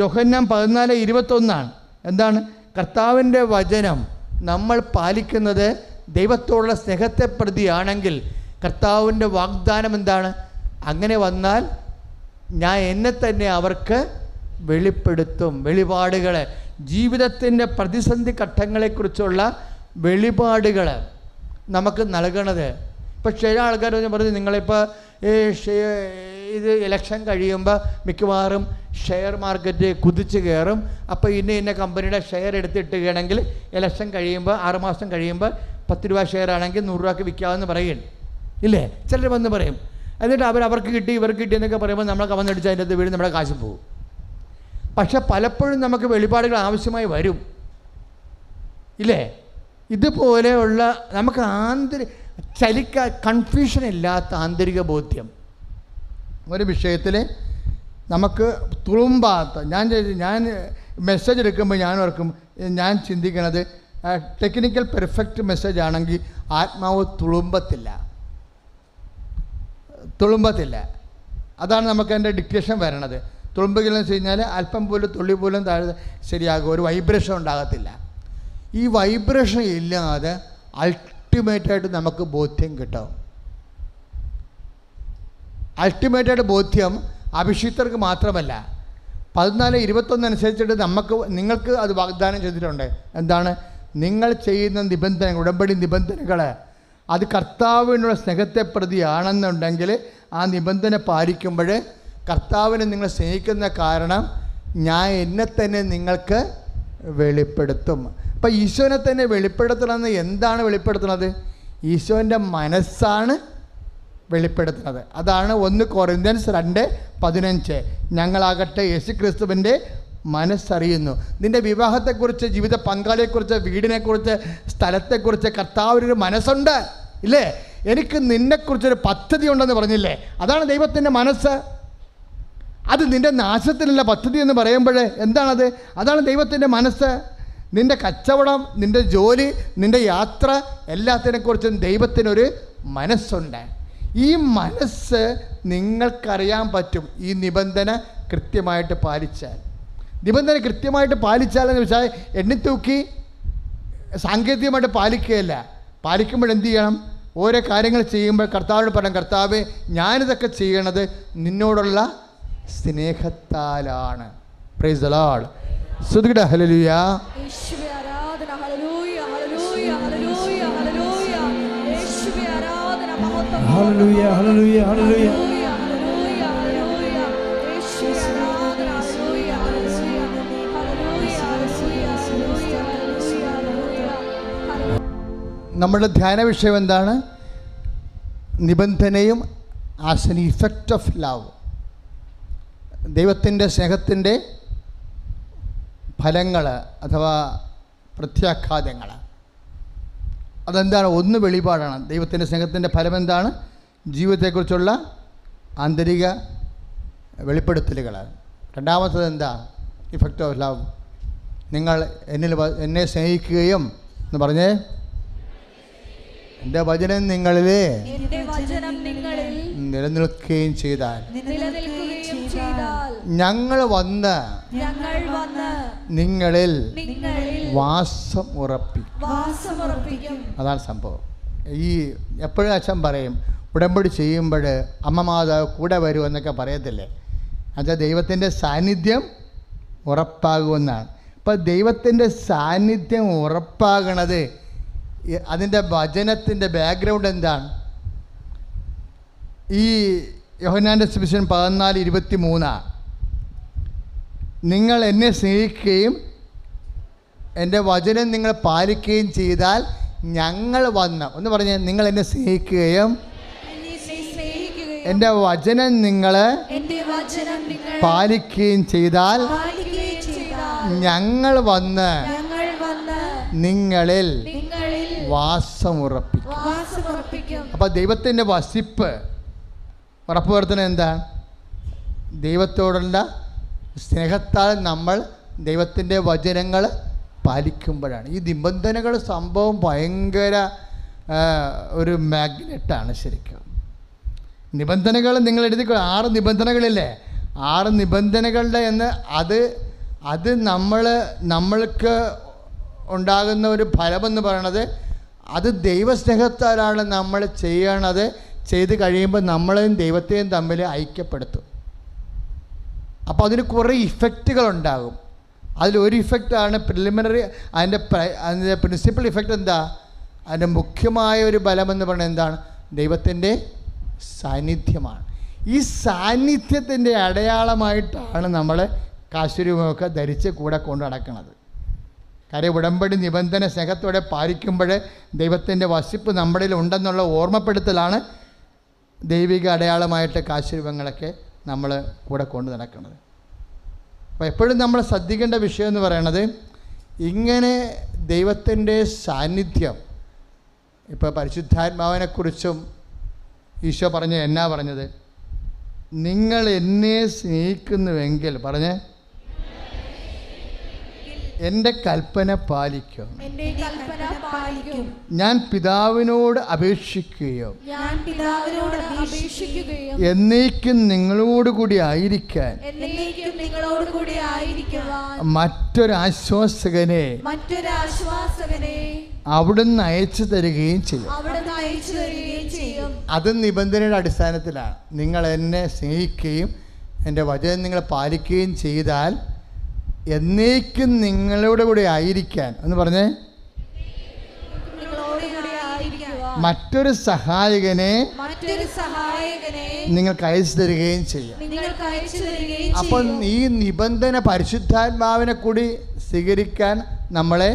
യോഹന്നാൻ 14:21 എന്താണ്? കർത്താവിൻ്റെ വചനം നമ്മൾ പാലിക്കുന്നത് ദൈവത്തോടുള്ള സ്നേഹത്തെ പ്രതിയാണെങ്കിൽ കർത്താവിൻ്റെ വാഗ്ദാനം എന്താണ്? അങ്ങനെ വന്നാൽ ഞാൻ എന്നെ തന്നെ അവർക്ക് വെളിപ്പെടുത്തും. വെളിപാടുകൾ, ജീവിതത്തിൻ്റെ പ്രതിസന്ധി ഘട്ടങ്ങളെക്കുറിച്ചുള്ള വെളിപാടുകൾ നമുക്ക് നൽകണത്. ഇപ്പോൾ ചില ആൾക്കാർ പറഞ്ഞ് നിങ്ങളിപ്പോൾ ഇത് ഇലക്ഷൻ കഴിയുമ്പോൾ മിക്കവാറും ഷെയർ മാർക്കറ്റ് കുതിച്ച് കയറും, അപ്പോൾ ഇന്ന കമ്പനിയുടെ ഷെയർ എടുത്തിട്ടുകയാണെങ്കിൽ ഇലക്ഷൻ കഴിയുമ്പോൾ 6 മാസം കഴിയുമ്പോൾ 10 രൂപ ഷെയർ ആണെങ്കിൽ 100 രൂപയ്ക്ക് വിൽക്കാമെന്ന് പറയും, ഇല്ലേ? ചിലർ വന്ന് പറയും. എന്നിട്ട് അവർക്ക് കിട്ടി ഇവർക്ക് കിട്ടി എന്നൊക്കെ പറയുമ്പോൾ നമ്മളെ കവന്നടിച്ച് അതിൻ്റെ അകത്ത് വീട് നമ്മുടെ കാശ് പോകും. പക്ഷെ പലപ്പോഴും നമുക്ക് വെളിപാടുകൾ ആവശ്യമായി വരും, ഇല്ലേ? ഇതുപോലെയുള്ള നമുക്ക് കൺഫ്യൂഷൻ ഇല്ലാത്ത ആന്തരിക ബോധ്യം ഒരു വിഷയത്തിൽ നമുക്ക് തുളുമ്പാത്ത. ഞാൻ മെസ്സേജ് എടുക്കുമ്പോൾ ഞാൻ ചിന്തിക്കണത് ടെക്നിക്കൽ പെർഫെക്റ്റ് മെസ്സേജ് ആണെങ്കിൽ ആത്മാവ് തുളുമ്പത്തില്ല. അതാണ് നമുക്ക് എൻ്റെ ഡിക്റ്റേഷൻ വരണത്. തുളുമ്പുകയെന്ന് വെച്ച് കഴിഞ്ഞാൽ അല്പം പോലും തുള്ളി പോലും താഴെ ശരിയാകും, ഒരു വൈബ്രേഷൻ ഉണ്ടാകത്തില്ല. ഈ വൈബ്രേഷൻ ഇല്ലാതെ അൾട്ടിമേറ്റായിട്ട് നമുക്ക് ബോധ്യം കിട്ടും. അൾട്ടിമേറ്റായിട്ട് ബോധ്യം അഭിഷിക്തർക്ക് മാത്രമല്ല. 14:21 അനുസരിച്ചിട്ട് നിങ്ങൾക്ക് അത് വാഗ്ദാനം ചെയ്തിട്ടുണ്ട്. എന്താണ്? നിങ്ങൾ ചെയ്യുന്ന നിബന്ധനകൾ, ഉടമ്പടി നിബന്ധനകൾ, അത് കർത്താവിനുള്ള സ്നേഹത്തെ പ്രതിയാണെന്നുണ്ടെങ്കിൽ ആ നിബന്ധന പാലിക്കുമ്പോൾ കർത്താവിനെ നിങ്ങൾ സ്നേഹിക്കുന്ന കാരണം ഞാൻ എന്നെ തന്നെ നിങ്ങൾക്ക് വെളിപ്പെടുത്തും. അപ്പം ഈശോനെ തന്നെ വെളിപ്പെടുത്തണമെന്ന് എന്താണ് വെളിപ്പെടുത്തുന്നത്? ഈശോൻ്റെ മനസ്സാണ് വെളിപ്പെടുത്തുന്നത്. അതാണ് 1 കൊറിന്ത്യൻസ് 2:15 ഞങ്ങളാകട്ടെ യേശുക്രിസ്തുവിൻ്റെ മനസ്സറിയുന്നു. നിൻ്റെ വിവാഹത്തെക്കുറിച്ച്, ജീവിത പങ്കാളിയെക്കുറിച്ച്, വീടിനെക്കുറിച്ച്, സ്ഥലത്തെക്കുറിച്ച് കർത്താവിനൊരു മനസ്സുണ്ട്, ഇല്ലേ? എനിക്ക് നിന്നെക്കുറിച്ചൊരു പദ്ധതി ഉണ്ടെന്ന് പറഞ്ഞില്ലേ? അതാണ് ദൈവത്തിൻ്റെ മനസ്സ്. അത് നിൻ്റെ നാശത്തിലുള്ള പദ്ധതി എന്ന് പറയുമ്പോൾ എന്താണത്? അതാണ് ദൈവത്തിൻ്റെ മനസ്സ്. നിൻ്റെ കച്ചവടം, നിൻ്റെ ജോലി, നിൻ്റെ യാത്ര, എല്ലാത്തിനെക്കുറിച്ചും ദൈവത്തിനൊരു മനസ്സുണ്ട്. ഈ മനസ്സ് നിങ്ങൾക്കറിയാൻ പറ്റും ഈ നിബന്ധന കൃത്യമായിട്ട് പാലിച്ചാൽ. നിബന്ധന കൃത്യമായിട്ട് പാലിച്ചാലെന്ന് വെച്ചാൽ എണ്ണിത്തൂക്കി സാങ്കേതികമായിട്ട് പാലിക്കുകയല്ല. പാലിക്കുമ്പോൾ എന്ത് ചെയ്യണം? ഓരോ കാര്യങ്ങൾ ചെയ്യുമ്പോൾ കർത്താവിനോട് പറയണം, കർത്താവേ ഞാനിതൊക്കെ ചെയ്യണത് നിന്നോടുള്ള സ്നേഹത്താലാണ്. Praise the Lord. സ്തുതിക്കട്ടെ. ഹല്ലേലൂയ. യേശുവേ ആരാധന. ഹല്ലേലൂയ, ഹല്ലേലൂയ, ഹല്ലേലൂയ, ഹല്ലേലൂയ. യേശുവേ ആരാധന. മഹത്വം. ഹല്ലേലൂയ, ഹല്ലേലൂയ, ഹല്ലേലൂയ, ഹല്ലേലൂയ, ഹല്ലേലൂയ. യേശുവേ ആരാധന. ഹല്ലേലൂയ, ഹല്ലേലൂയ, ഹല്ലേലൂയ, ഹല്ലേലൂയ. നമ്മുടെ ധ്യാന വിഷയം എന്താണ്? നിബന്ധനയും as an effect of love. ദൈവത്തിൻ്റെ സ്നേഹത്തിൻ്റെ ഫലങ്ങൾ അഥവാ പ്രത്യാഘാതങ്ങൾ. അതെന്താണ്? ഒന്ന് വെളിപാടാണ്. ദൈവത്തിൻ്റെ സ്നേഹത്തിൻ്റെ ഫലം എന്താണ്? ജീവിതത്തെക്കുറിച്ചുള്ള ആന്തരിക വെളിപ്പെടുത്തലുകൾ. രണ്ടാമത്തത് എന്താ? Effect of love. നിങ്ങൾ എന്നെ സ്നേഹിക്കുകയും എന്ന് പറഞ്ഞേ, എൻ്റെ വചനം നിങ്ങളിൽ നിലനിൽക്കുകയും ചെയ്താൽ ഞങ്ങൾ വന്ന് നിങ്ങളിൽ വാസം ഉറപ്പിക്കും. അതാണ് സംഭവം. ഈ എപ്പോഴും അച്ഛൻ പറയും ഉടമ്പടി ചെയ്യുമ്പോൾ അമ്മ മാതാവ് കൂടെ വരും എന്നൊക്കെ പറയത്തില്ലേ? എന്നുവെച്ചാൽ ദൈവത്തിൻ്റെ സാന്നിധ്യം ഉറപ്പാകുമെന്നാണ്. അപ്പം ദൈവത്തിൻ്റെ സാന്നിധ്യം ഉറപ്പാകണത് അതിൻ്റെ വചനത്തിൻ്റെ ബാക്ക്ഗ്രൗണ്ട് എന്താണ്? ഈ യോഹന്നാൻ്റെ സുവിശേഷം 14:23 നിങ്ങൾ എന്നെ സ്നേഹിക്കുകയും എൻ്റെ വചനം നിങ്ങൾ പാലിക്കുകയും ചെയ്താൽ ഞങ്ങൾ വന്ന് ഒന്ന് പറഞ്ഞ് നിങ്ങൾ എന്നെ സ്നേഹിക്കുകയും എൻ്റെ വചനം നിങ്ങൾ പാലിക്കുകയും ചെയ്താൽ ഞങ്ങൾ വന്ന് നിങ്ങളിൽ വാസമുറപ്പിക്കും. അപ്പം ദൈവത്തിൻ്റെ വസിപ്പ് ഉറപ്പുവരുത്തുന്നത് എന്താണ്? ദൈവത്തോടുള്ള സ്നേഹത്താൽ നമ്മൾ ദൈവത്തിൻ്റെ വചനങ്ങൾ പാലിക്കുമ്പോഴാണ്. ഈ നിബന്ധനകൾ സംഭവം ഭയങ്കര ഒരു മാഗ്നറ്റാണ് ശരിക്കും. നിബന്ധനകൾ നിങ്ങൾ എഴുതിക്കോ, 6 നിബന്ധനകളില്ലേ, 6 നിബന്ധനകളുടെ എന്ന് അത് നമ്മൾക്ക് ഉണ്ടാകുന്ന ഒരു ഫലമെന്ന് പറയണത് അത് ദൈവസ്നേഹത്താലാണ് നമ്മൾ ചെയ്യണത്. ചെയ്ത് കഴിയുമ്പോൾ നമ്മളെയും ദൈവത്തെയും തമ്മിൽ ഐക്യപ്പെടുത്തും. അപ്പോൾ അതിന് കുറേ ഇഫക്റ്റുകളുണ്ടാകും. അതിലൊരു ഇഫക്റ്റാണ് പ്രിലിമിനറി. അതിൻ്റെ പ്രിൻസിപ്പൽ ഇഫക്റ്റ് എന്താ? അതിൻ്റെ മുഖ്യമായ ഒരു ബലമെന്ന് പറയുന്നത് എന്താണ്? ദൈവത്തിൻ്റെ സാന്നിധ്യമാണ്. ഈ സാന്നിധ്യത്തിൻ്റെ അടയാളമായിട്ടാണ് നമ്മൾ കാശുരൂപമൊക്കെ ധരിച്ച് കൂടെ കൊണ്ടു നടക്കുന്നത്. കാര്യം ഉടമ്പടി നിബന്ധന സ്നേഹത്തോടെ പാലിക്കുമ്പോൾ ദൈവത്തിൻ്റെ വസിപ്പ് നമ്മളിൽ ഉണ്ടെന്നുള്ള ഓർമ്മപ്പെടുത്തലാണ് ദൈവിക അടയാളമായിട്ട് കാശുരൂപങ്ങളൊക്കെ നമ്മൾ കൂടെ കൊണ്ടു നടക്കുന്നത്. അപ്പോൾ എപ്പോഴും നമ്മൾ ശ്രദ്ധിക്കേണ്ട വിഷയം എന്ന് പറയുന്നത് ഇങ്ങനെ ദൈവത്തിൻ്റെ സാന്നിധ്യം. ഇപ്പോൾ പരിശുദ്ധാത്മാവിനെക്കുറിച്ചും ഈശോ എന്നാ പറഞ്ഞത്? നിങ്ങൾ എന്നെ സ്നേഹിക്കുന്നുവെങ്കിൽ പറഞ്ഞ് എൻ്റെ കൽപ്പന പാലിക്കും, ഞാൻ പിതാവിനോട് അപേക്ഷിക്കുകയോ എന്നേക്കും നിങ്ങളോടുകൂടി ആയിരിക്കാൻ മറ്റൊരാശ്വാസകനെ അവിടുന്ന് അയച്ചു തരികയും ചെയ്യും. അത് നിബന്ധനയുടെ അടിസ്ഥാനത്തിലാണ്. നിങ്ങൾ എന്നെ സ്നേഹിക്കുകയും എൻ്റെ വചനം നിങ്ങൾ പാലിക്കുകയും ചെയ്താൽ എന്നേക്കും നിങ്ങളുടെ കൂടെ ആയിരിക്കാൻ എന്ന് പറഞ്ഞേ മറ്റൊരു സഹായകനെ നിങ്ങൾക്ക് അയച്ചു തരികയും ചെയ്യും. അപ്പം ഈ നിബന്ധന പരിശുദ്ധാത്മാവിനെ കൂടി സ്വീകരിക്കാൻ നമ്മളെ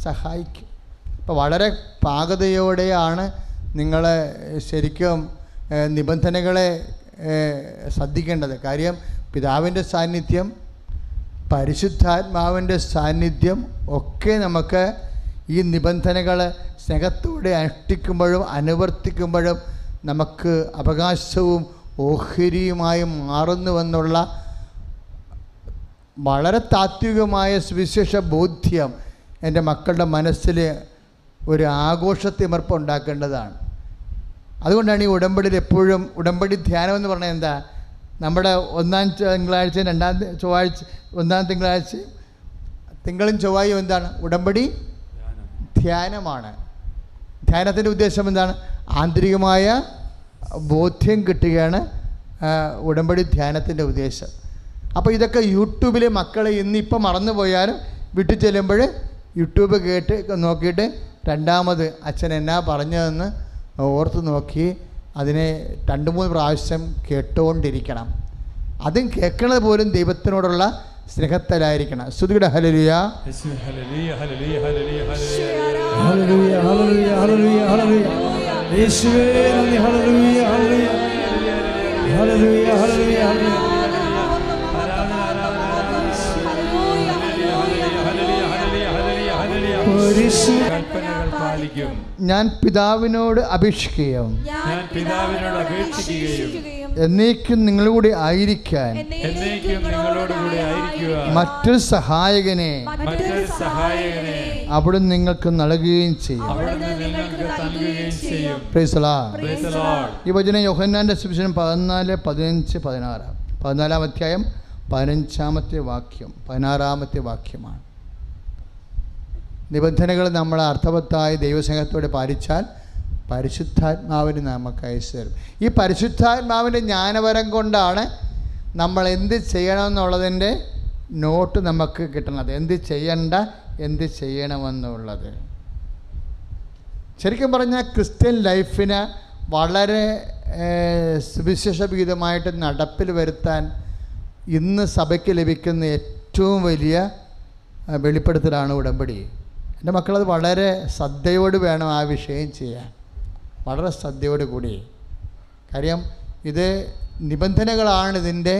സഹായിക്കും. അപ്പോൾ വളരെ പാകതയോടെയാണ് നിങ്ങൾ ശരിക്കും നിബന്ധനകളെ ശ്രദ്ധിക്കേണ്ടത്. കാര്യം പിതാവിൻ്റെ സാന്നിധ്യം, പരിശുദ്ധാത്മാവിൻ്റെ സാന്നിധ്യം ഒക്കെ നമുക്ക് ഈ നിബന്ധനകൾ സ്നേഹത്തോടെ അനുഷ്ഠിക്കുമ്പോഴും അനുവർത്തിക്കുമ്പോഴും നമുക്ക് അവകാശവും ഓഹരിയുമായി മാറുന്നുവെന്നുള്ള വളരെ താത്വികമായ സുവിശേഷ ബോധ്യം എൻ്റെ മക്കളുടെ മനസ്സിൽ ഒരു ആഘോഷത്തിമർപ്പ് ഉണ്ടാക്കേണ്ടതാണ്. അതുകൊണ്ടാണ് ഈ ഉടമ്പടിയിൽ എപ്പോഴും ഉടമ്പടി ധ്യാനം എന്ന് പറഞ്ഞാൽ എന്താ? നമ്മുടെ 1-ാം തിങ്കളാഴ്ച 2-ാം ചൊവ്വാഴ്ച 1-ാം തിങ്കളാഴ്ച തിങ്കളും ചൊവ്വായും എന്താണ്? ഉടമ്പടി ധ്യാനമാണ്. ധ്യാനത്തിൻ്റെ ഉദ്ദേശം എന്താണ്? ആന്തരികമായ ബോധ്യം കിട്ടുകയാണ് ഉടമ്പടി ധ്യാനത്തിൻ്റെ ഉദ്ദേശം. അപ്പോൾ ഇതൊക്കെ യൂട്യൂബിൽ മക്കളെ ഇന്നിപ്പോൾ മറന്നുപോയാലും വീട്ടിൽ ചെല്ലുമ്പോൾ യൂട്യൂബ് കേട്ട് നോക്കിയിട്ട് രണ്ടാമത് അച്ഛൻ എന്നാ പറഞ്ഞതെന്ന് ഓർത്ത് നോക്കി അതിനെ 2-3 പ്രാവശ്യം കേട്ടുകൊണ്ടിരിക്കണം. അതും കേൾക്കുന്നത് പോലും ദൈവത്തിനോടുള്ള സ്നേഹത്തിലായിരിക്കണം. സ്തുതിയുടെ ഹല്ലേലൂയ, ഹല്ലേലൂയ, ഹല്ലേലൂയ, ഹല്ലേലൂയ, ഹല്ലേലൂയ, ഹല്ലേലൂയ, ഹല്ലേലൂയ, യേശുവേ നന്ദി, ഹല്ലേലൂയ, ഹല്ലേലൂയ, ഹല്ലേലൂയ, ഹല്ലേലൂയ, കൽപ്പനകൾ പാലിക്കും. ഞാൻ പിതാവിനോട് അപേക്ഷിക്കുകയും എന്നേക്കും നിങ്ങളോട് ആയിരിക്കാൻ മറ്റൊരു സഹായകനെ അവിടുന്ന് നിങ്ങൾക്ക് നൽകുകയും ചെയ്യും. Price the Lord. ഈ വചനം യോഹന്നാന്റെ സുവിശേഷം 14:15-16 14-ാം അധ്യായം 15-ാമത്തെ വാക്യം 16-ാമത്തെ വാക്യമാണ്. നിബന്ധനകൾ നമ്മൾ അർത്ഥവത്തായി ദൈവസ്നേഹത്തോടെ പാലിച്ചാൽ പരിശുദ്ധാത്മാവിന് നമുക്ക് അയച്ചു തരും. ഈ പരിശുദ്ധാത്മാവിൻ്റെ ജ്ഞാനവരം കൊണ്ടാണ് നമ്മൾ എന്ത് ചെയ്യണമെന്നുള്ളതിൻ്റെ നോട്ട് നമുക്ക് കിട്ടണത്. എന്ത് ചെയ്യണ്ട, എന്ത് ചെയ്യണമെന്നുള്ളത്. ശരിക്കും പറഞ്ഞാൽ ക്രിസ്ത്യൻ ലൈഫിന് വളരെ സുവിശേഷവിഹിതമായിട്ട് നടപ്പിൽ വരുത്താൻ ഇന്ന് സഭയ്ക്ക് ലഭിക്കുന്ന ഏറ്റവും വലിയ വെളിപ്പെടുത്തലാണ് ഉടമ്പടി. എൻ്റെ മക്കളത് വളരെ ശ്രദ്ധയോട് വേണം ആ വിഷയം ചെയ്യാൻ, വളരെ ശ്രദ്ധയോട് കൂടി. കാര്യം ഇത് നിബന്ധനകളാണ് ഇതിൻ്റെ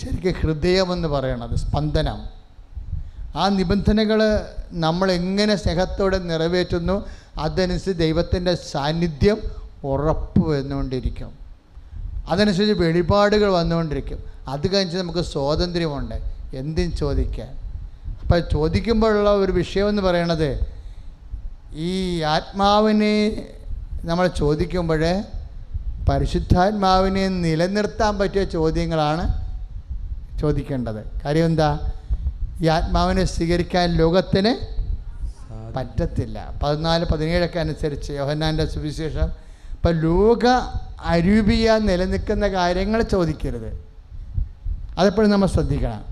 ശരിക്കും ഹൃദയമെന്ന് പറയണത്, സ്പന്ദനം. ആ നിബന്ധനകൾ നമ്മൾ എങ്ങനെ സ്നേഹത്തോടെ നിറവേറ്റുന്നു അതനുസരിച്ച് ദൈവത്തിൻ്റെ സാന്നിധ്യം ഉറപ്പ് വന്നുകൊണ്ടിരിക്കും, അതനുസരിച്ച് വെളിപാടുകൾ വന്നുകൊണ്ടിരിക്കും. അത് കഴിഞ്ഞ് നമുക്ക് സ്വാതന്ത്ര്യമുണ്ട് എന്തും ചോദിക്കാൻ. അപ്പോൾ ചോദിക്കുമ്പോഴുള്ള ഒരു വിഷയമെന്ന് പറയണത്, ഈ ആത്മാവിനെ നമ്മൾ ചോദിക്കുമ്പോൾ പരിശുദ്ധാത്മാവിനെ നിലനിർത്താൻ പറ്റിയ ചോദ്യങ്ങളാണ് ചോദിക്കേണ്ടത്. കാര്യം എന്താ? ഈ ആത്മാവിനെ സ്വീകരിക്കാൻ ലോകത്തിന് പറ്റത്തില്ല. 14-17 അനുസരിച്ച് യോഹന്നാൻ്റെ സുവിശേഷം. അപ്പം ലോക അരൂപിയ നിലനിൽക്കുന്ന കാര്യങ്ങൾ ചോദിക്കരുത്, അതെപ്പോഴും നമ്മൾ ശ്രദ്ധിക്കണം.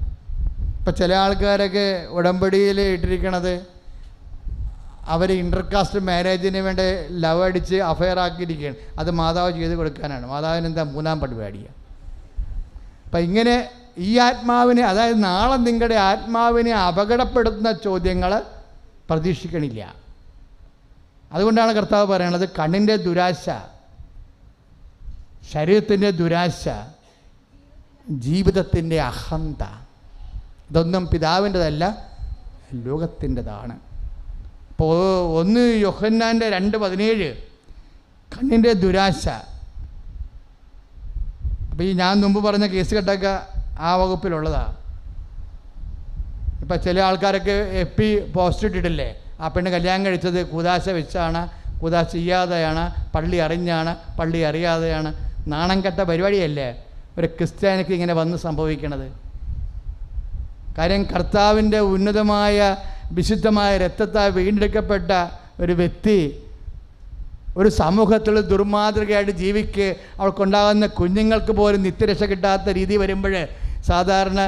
ഇപ്പം ചില ആൾക്കാരൊക്കെ ഉടമ്പടിയിൽ ഇട്ടിരിക്കണത് അവർ ഇൻ്റർകാസ്റ്റ് മാരേജിന് വേണ്ടി ലവ് അടിച്ച് അഫയർ ആക്കിയിരിക്കുകയാണ്. അത് മാതാവ് ചെയ്ത് കൊടുക്കാനാണ്. മാതാവിന് എന്താ 3-ാം പരിപാടിയാണ്. അപ്പം ഇങ്ങനെ ഈ ആത്മാവിനെ, അതായത് നാളെ നിങ്ങളുടെ ആത്മാവിനെ അപകടപ്പെടുത്തുന്ന ചോദ്യങ്ങൾ പ്രതീക്ഷിക്കണില്ല. അതുകൊണ്ടാണ് കർത്താവ് പറയണത്, കണ്ണിൻ്റെ ദുരാശ, ശരീരത്തിൻ്റെ ദുരാശ, ജീവിതത്തിൻ്റെ അഹന്ത, ഇതൊന്നും പിതാവിൻ്റെതല്ല, ലോകത്തിൻ്റെതാണ്. അപ്പോൾ 1 യോഹന്നാൻ്റെ 2:17 കണ്ണിൻ്റെ ദുരാശ. അപ്പോൾ ഈ ഞാൻ മുമ്പ് പറഞ്ഞ കേസ് കെട്ടൊക്കെ ആ വകുപ്പിലുള്ളതാണ്. ഇപ്പം ചില ആൾക്കാരൊക്കെ FB പോസ്റ്റ് ഇട്ടിട്ടില്ലേ, ആ പെണ്ണ് കല്യാണം കഴിച്ചത് കൂദാശ വെച്ചാണ്, കൂദാശ ചെയ്യാതെയാണ്, പള്ളി അറിഞ്ഞാണ്, പള്ളി അറിയാതെയാണ്. നാണം കെട്ട പരിപാടിയല്ലേ ഒരു ക്രിസ്ത്യാനിക്ക് ഇങ്ങനെ വന്ന് സംഭവിക്കണത്. കാര്യം കർത്താവിൻ്റെ ഉന്നതമായ വിശുദ്ധമായ രക്തത്താൽ വീണ്ടെടുക്കപ്പെട്ട ഒരു വ്യക്തി ഒരു സമൂഹത്തിൽ ദുർമാതൃകയായിട്ട് ജീവിക്ക്, അവൾക്കുണ്ടാകുന്ന കുഞ്ഞുങ്ങൾക്ക് പോലും നിത്യരക്ഷ കിട്ടാത്ത രീതി വരുമ്പോൾ സാധാരണ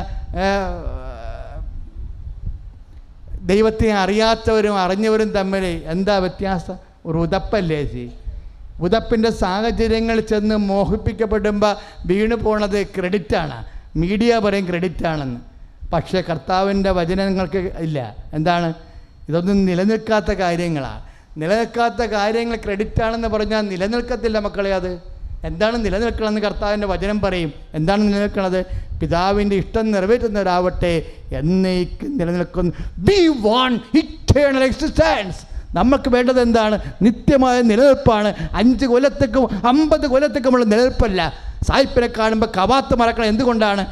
ദൈവത്തെ അറിയാത്തവരും അറിഞ്ഞവരും തമ്മിൽ എന്താ വ്യത്യാസം? ഒരു ഉതപ്പല്ലേ ഉതപ്പിൻ്റെ സാഹചര്യങ്ങൾ ചെന്ന് മോഹിപ്പിക്കപ്പെടുമ്പോൾ വീണു പോണത് ക്രെഡിറ്റാണ്. മീഡിയ പറയും ക്രെഡിറ്റാണെന്ന്. പക്ഷേ കർത്താവിൻ്റെ വചനങ്ങൾക്ക് ഇല്ല. എന്താണ്? ഇതൊന്നും നിലനിൽക്കാത്ത കാര്യങ്ങളാണ്. നിലനിൽക്കാത്ത കാര്യങ്ങൾ ക്രെഡിറ്റാണെന്ന് പറഞ്ഞാൽ നിലനിൽക്കത്തില്ല മക്കളെ. അത് എന്താണ് നിലനിൽക്കണമെന്ന് കർത്താവിൻ്റെ വചനം പറയും. എന്താണ് നിലനിൽക്കുന്നത്? പിതാവിൻ്റെ ഇഷ്ടം നിറവേറ്റുന്നവരാവട്ടെ എന്നേക്കും നിലനിൽക്കുന്നു. We want eternal existence. നമുക്ക് വേണ്ടത് എന്താണ്? നിത്യമായ നിലനിൽപ്പാണ്. 5 കൊല്ലത്തേക്കും 50 കൊല്ലത്തേക്കുമുള്ള നിലനിൽപ്പല്ല. സായിപ്പിനെ കാണുമ്പോൾ കവാത്ത് മറക്കണം. എന്തുകൊണ്ടാണ്?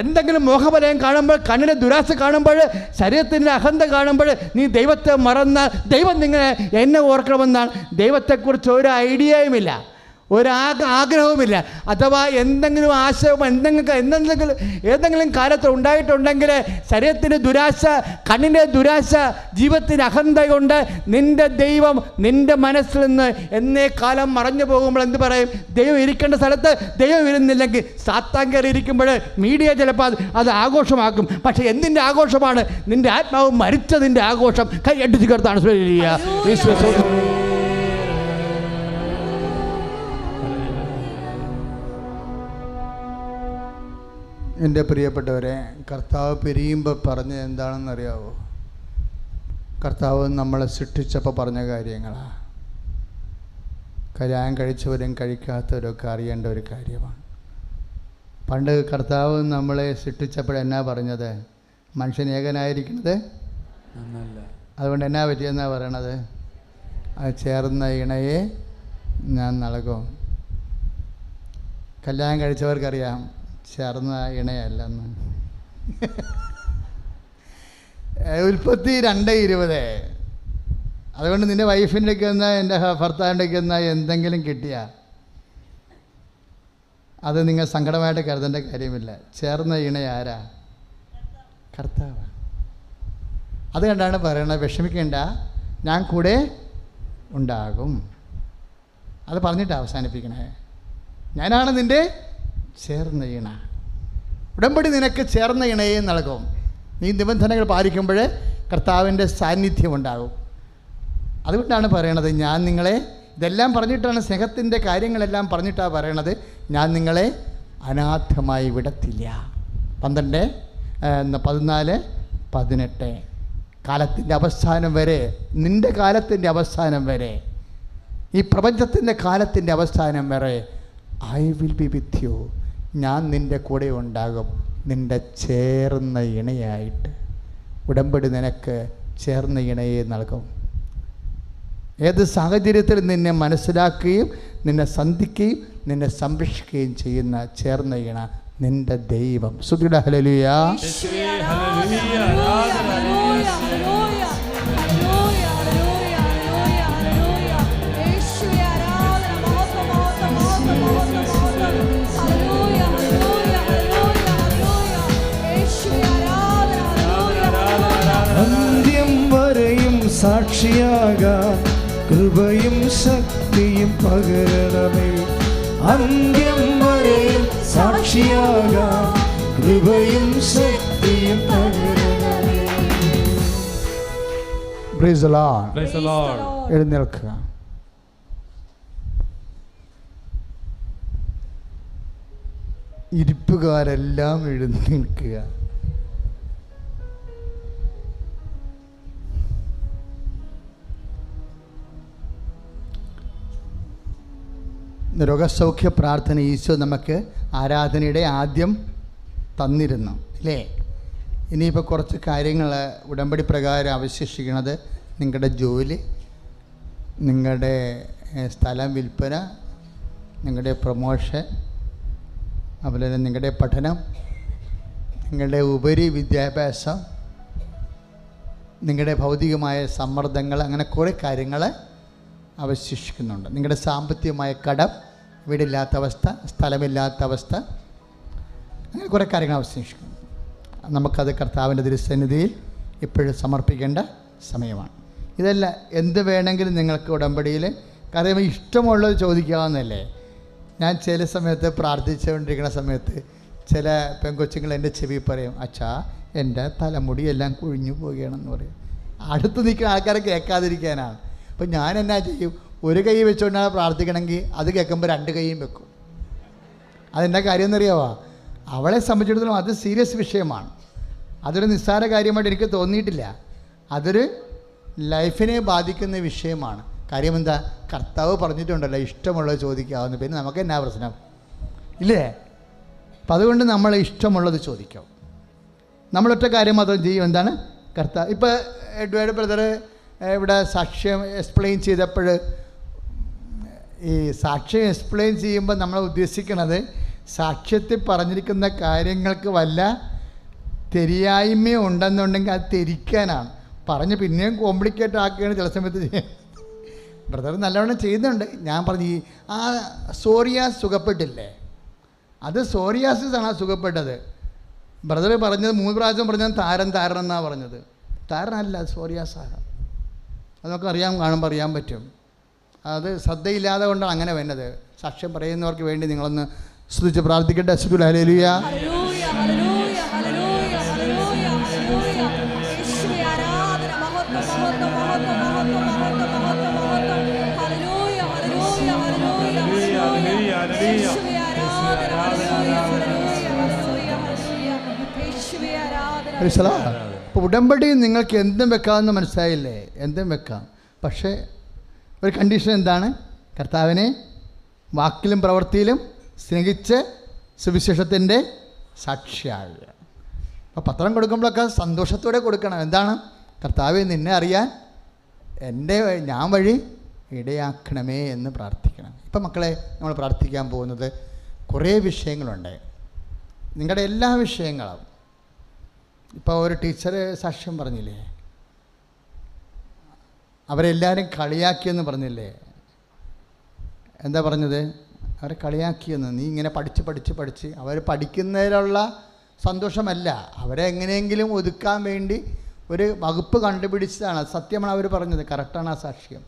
എന്തെങ്കിലും മോഹവലയം കാണുമ്പോൾ, കണ്ണിലെ ദുരാശ കാണുമ്പോൾ, ശരീരത്തിൻ്റെ അഹന്ത കാണുമ്പോൾ നീ ദൈവത്തെ മറന്ന ദൈവം നിങ്ങളെ എന്നെ ഓർക്കണമെന്നാണ്. ദൈവത്തെക്കുറിച്ച് ഒരു ഐഡിയയുമില്ല, ഒരാഗ്രഹവുമില്ല. അഥവാ എന്തെങ്കിലും ആശയം ഏതെങ്കിലും കാലത്ത് ഉണ്ടായിട്ടുണ്ടെങ്കിൽ ശരീരത്തിൻ്റെ ദുരാശ, കണ്ണിൻ്റെ ദുരാശ, ജീവിതത്തിൻ്റെ അഹന്ത കൊണ്ട് നിൻ്റെ ദൈവം നിൻ്റെ മനസ്സിൽ നിന്ന് എന്നേ കാലം മറഞ്ഞു പോകുമ്പോൾ എന്ത് പറയും? ദൈവം ഇരിക്കേണ്ട സ്ഥലത്ത് ദൈവം ഇരുന്നില്ലെങ്കിൽ സാത്താൻ കയറി ഇരിക്കുമ്പോൾ മീഡിയ ചിലപ്പോൾ അത് ആഘോഷമാക്കും. പക്ഷേ എന്തിൻ്റെ ആഘോഷമാണ്? നിൻ്റെ ആത്മാവ് മരിച്ചതിൻ്റെ ആഘോഷം. കൈയടിച്ച് കർത്താണ്. എൻ്റെ പ്രിയപ്പെട്ടവരെ, കർത്താവ് പിരിയുമ്പോൾ പറഞ്ഞത് എന്താണെന്നറിയാവോ? കർത്താവ് നമ്മളെ സൃഷ്ടിച്ചപ്പോൾ പറഞ്ഞ കാര്യങ്ങളാണ്. കല്യാണം കഴിച്ചവരും കഴിക്കാത്തവരൊക്കെ അറിയേണ്ട ഒരു കാര്യമാണ്. പണ്ട് കർത്താവ് നമ്മളെ സൃഷ്ടിച്ചപ്പോഴെന്നാ പറഞ്ഞത്? മനുഷ്യൻ ഏകനായിരിക്കുന്നത് അതുകൊണ്ട് എന്നാ പറ്റിയെന്നാ പറയണത്? അത് ചേർന്ന ഇണയെ ഞാൻ നൽകും. കല്യാണം കഴിച്ചവർക്കറിയാം ചേർന്ന ഇണയല്ലെന്ന്. ഉൽപ്പത്തി 2:20. അതുകൊണ്ട് നിൻ്റെ വൈഫിൻ്റെക്ക് എന്നാൽ എൻ്റെ ഭർത്താവിൻ്റെക്ക് എന്നാൽ എന്തെങ്കിലും കിട്ടിയ അത് നിങ്ങൾ സങ്കടമായിട്ട് കരുതേണ്ട കാര്യമില്ല. ചേർന്ന ഇണ ആരാ? കർത്താവ്. അത് കണ്ടാണ് പറയണത്, വിഷമിക്കേണ്ട, ഞാൻ കൂടെ ഉണ്ടാകും. അത് പറഞ്ഞിട്ട് അവസാനിപ്പിക്കണേ. ഞാനാണ് നിൻ്റെ ചേർന്ന ഇണ. ഉടമ്പടി നിനക്ക് ചേർന്ന ഇണയെ നൽകും. നീ നിബന്ധനകൾ പാലിക്കുമ്പോൾ കർത്താവിൻ്റെ സാന്നിധ്യം ഉണ്ടാകും. അതുകൊണ്ടാണ് പറയണത്, ഞാൻ നിങ്ങളെ, ഇതെല്ലാം പറഞ്ഞിട്ടാണ്, സ്നേഹത്തിൻ്റെ കാര്യങ്ങളെല്ലാം പറഞ്ഞിട്ടാണ് പറയണത്, ഞാൻ നിങ്ങളെ അനാഥമായി വിടത്തില്ല. 12:14-18 കാലത്തിൻ്റെ അവസാനം വരെ, നിൻ്റെ കാലത്തിൻ്റെ അവസാനം വരെ, ഈ പ്രപഞ്ചത്തിൻ്റെ കാലത്തിൻ്റെ അവസാനം വരെ I will be with you, ഞാൻ നിൻ്റെ കൂടെ ഉണ്ടാകും, നിൻ്റെ ചേർന്ന ഇണയായിട്ട്. ഉടമ്പടി നിനക്ക് ചേർന്ന ഇണയെ നൽകും. ഏത് സാഹചര്യത്തിൽ നിന്നെ മനസ്സിലാക്കുകയും നിന്നെ സന്ധിക്കുകയും നിന്നെ സംരക്ഷിക്കുകയും ചെയ്യുന്ന ചേർന്ന ഇണ നിൻ്റെ ദൈവം. സ്തുതിയുടെ ഹല്ലേലൂയ. അന്ത്യം വരെയും സാക്ഷിയാകാൻ കൃപയും ശക്തിയും പകരണമേ. അന്ത്യം വരെയും സാക്ഷിയാകാൻ കൃപയും ശക്തിയും പകരണമേ. Praise the Lord. Praise the Lord. എഴുന്നേൽക്കുക. ഇരിപ്പുകാരെല്ലാം എഴുന്നേൽക്കുക. രോഗസൗഖ്യ പ്രാർത്ഥന ഈശോ നമുക്ക് ആരാധനയുടെ ആദ്യം തന്നിരുന്നു അല്ലേ? ഇനിയിപ്പോൾ കുറച്ച് കാര്യങ്ങൾ ഉടമ്പടി പ്രകാരം അവശേഷിക്കുന്നത്, നിങ്ങളുടെ ജോലി, നിങ്ങളുടെ സ്ഥലം വിൽപ്പന, നിങ്ങളുടെ പ്രൊമോഷൻ, അതുപോലെ തന്നെ നിങ്ങളുടെ പഠനം, നിങ്ങളുടെ ഉപരി വിദ്യാഭ്യാസം, നിങ്ങളുടെ ഭൗതികമായ സമ്മർദ്ദങ്ങൾ, അങ്ങനെ കുറേ കാര്യങ്ങൾ അവശേഷിക്കുന്നുണ്ട്. നിങ്ങളുടെ സാമ്പത്തികമായ കടം, വീടില്ലാത്ത അവസ്ഥ, സ്ഥലമില്ലാത്ത അവസ്ഥ, അങ്ങനെ കുറേ കാര്യങ്ങൾ അവശേഷിക്കുന്നു. നമുക്കത് കർത്താവിൻ്റെ തിരുസന്നിധിയിൽ ഇപ്പോഴും സമർപ്പിക്കേണ്ട സമയമാണ്. ഇതല്ല, എന്ത് വേണമെങ്കിലും നിങ്ങൾക്ക് ഉടമ്പടിയിൽ കാര്യം ഇഷ്ടമുള്ളത് ചോദിക്കാവുന്നതല്ലേ. ഞാൻ ചില സമയത്ത് പ്രാർത്ഥിച്ചുകൊണ്ടിരിക്കുന്ന സമയത്ത് ചില പെൺകൊച്ചുങ്ങൾ എൻ്റെ ചെവി പറയും, അച്ഛാ എൻ്റെ തലമുടി എല്ലാം കുഴിഞ്ഞു പോവുകയാണെന്ന് പറയും. അടുത്ത് നിൽക്കുന്ന ആൾക്കാരെ കേൾക്കാതിരിക്കാനാണ്. അപ്പം ഞാൻ എന്നാ ചെയ്യും, ഒരു കൈ വെച്ചുകൊണ്ടാണ് പ്രാർത്ഥിക്കണമെങ്കിൽ അത് കേൾക്കുമ്പോൾ 2 കൈയും വെക്കും. അതെന്താ കാര്യം എന്നറിയാവോ? അവളെ സംബന്ധിച്ചിടത്തോളം അത് സീരിയസ് വിഷയമാണ്. അതൊരു നിസ്സാര കാര്യമായിട്ട് എനിക്ക് തോന്നിയിട്ടില്ല. അതൊരു ലൈഫിനെ ബാധിക്കുന്ന വിഷയമാണ്. കാര്യം എന്താ? കർത്താവ് പറഞ്ഞിട്ടുണ്ടല്ലോ ഇഷ്ടമുള്ളത് ചോദിക്കാവുന്ന. പിന്നെ നമുക്ക് എന്നാ പ്രശ്നം ഇല്ലേ? അപ്പം അതുകൊണ്ട് നമ്മൾ ഇഷ്ടമുള്ളത് ചോദിക്കാം. നമ്മളൊറ്റ കാര്യം മാത്രം ചെയ്യും. എന്താണ്? കർത്താവ്. ഇപ്പോൾ എഡ്വേർഡ് ബ്രദർ ഇവിടെ സാക്ഷ്യം എക്സ്പ്ലെയിൻ ചെയ്തപ്പോൾ, ഈ സാക്ഷ്യം എക്സ്പ്ലെയിൻ ചെയ്യുമ്പോൾ നമ്മൾ ഉദ്ദേശിക്കുന്നത് സാക്ഷ്യത്തിൽ പറഞ്ഞിരിക്കുന്ന കാര്യങ്ങൾക്ക് വല്ല തെരിയായ്മയും ഉണ്ടെന്നുണ്ടെങ്കിൽ അത് തെരിക്കാനാണ്. പറഞ്ഞ് പിന്നെയും കോംപ്ലിക്കേറ്റ് ആക്കുകയാണ് ചില സമയത്ത് ചെയ്യുന്നത്. ബ്രദർ നല്ലവണ്ണം ചെയ്യുന്നുണ്ട്. ഞാൻ പറഞ്ഞു, ആ സോറിയാസ് സുഖപ്പെട്ടില്ലേ, അത് സോറിയാസിസ് ആണ് സുഖപ്പെട്ടത്. ബ്രദർ പറഞ്ഞത് 3 പ്രാവശ്യം പറഞ്ഞത് താരൻ എന്നാണ് പറഞ്ഞത്. താരനല്ല, സോറിയാസാണ്. അതൊക്കെ കാണുമ്പോൾ അറിയാൻ പറ്റും. അത് ശ്രദ്ധയില്ലാതെ കൊണ്ടാണ് അങ്ങനെ വരുന്നത്. സാക്ഷ്യം പറയുന്നവർക്ക് വേണ്ടി നിങ്ങളൊന്ന് സ്തുതിച്ച് പ്രാർത്ഥിക്കട്ടെ. ഹല്ലേലൂയ. അപ്പോൾ ഉടമ്പടി നിങ്ങൾക്ക് എന്തും വെക്കാമെന്ന് മനസ്സിലായില്ലേ? എന്തും വെക്കാം. പക്ഷേ ഒരു കണ്ടീഷൻ എന്താണ്? കർത്താവിനെ വാക്കിലും പ്രവൃത്തിയിലും സ്നേഹിച്ച് സുവിശേഷത്തിൻ്റെ സാക്ഷിയാകുക. അപ്പോൾ പത്രം കൊടുക്കുമ്പോഴൊക്കെ സന്തോഷത്തോടെ കൊടുക്കണം. എന്താണ്? കർത്താവെ, നിന്നെ അറിയാൻ ഞാൻ വഴി ഇടയാക്കണമേ എന്ന് പ്രാർത്ഥിക്കണം. ഇപ്പം മക്കളെ, നമ്മൾ പ്രാർത്ഥിക്കാൻ പോകുന്നത് കുറേ വിഷയങ്ങളുണ്ട്. നിങ്ങളുടെ എല്ലാ വിഷയങ്ങളും. ഇപ്പോൾ ഒരു ടീച്ചർ സാക്ഷ്യം പറഞ്ഞില്ലേ, അവരെല്ലാവരും കളിയാക്കിയെന്ന് പറഞ്ഞില്ലേ? എന്താ പറഞ്ഞത്? അവരെ കളിയാക്കിയെന്ന്. നീ ഇങ്ങനെ പഠിച്ച് അവർ പഠിക്കുന്നതിലുള്ള സന്തോഷമല്ല, അവരെ എങ്ങനെയെങ്കിലും ഒതുക്കാൻ വേണ്ടി ഒരു വകുപ്പ് കണ്ടുപിടിച്ചതാണ്. സത്യമാണ് അവർ പറഞ്ഞത്, കറക്റ്റാണ് ആ സാക്ഷ്യം.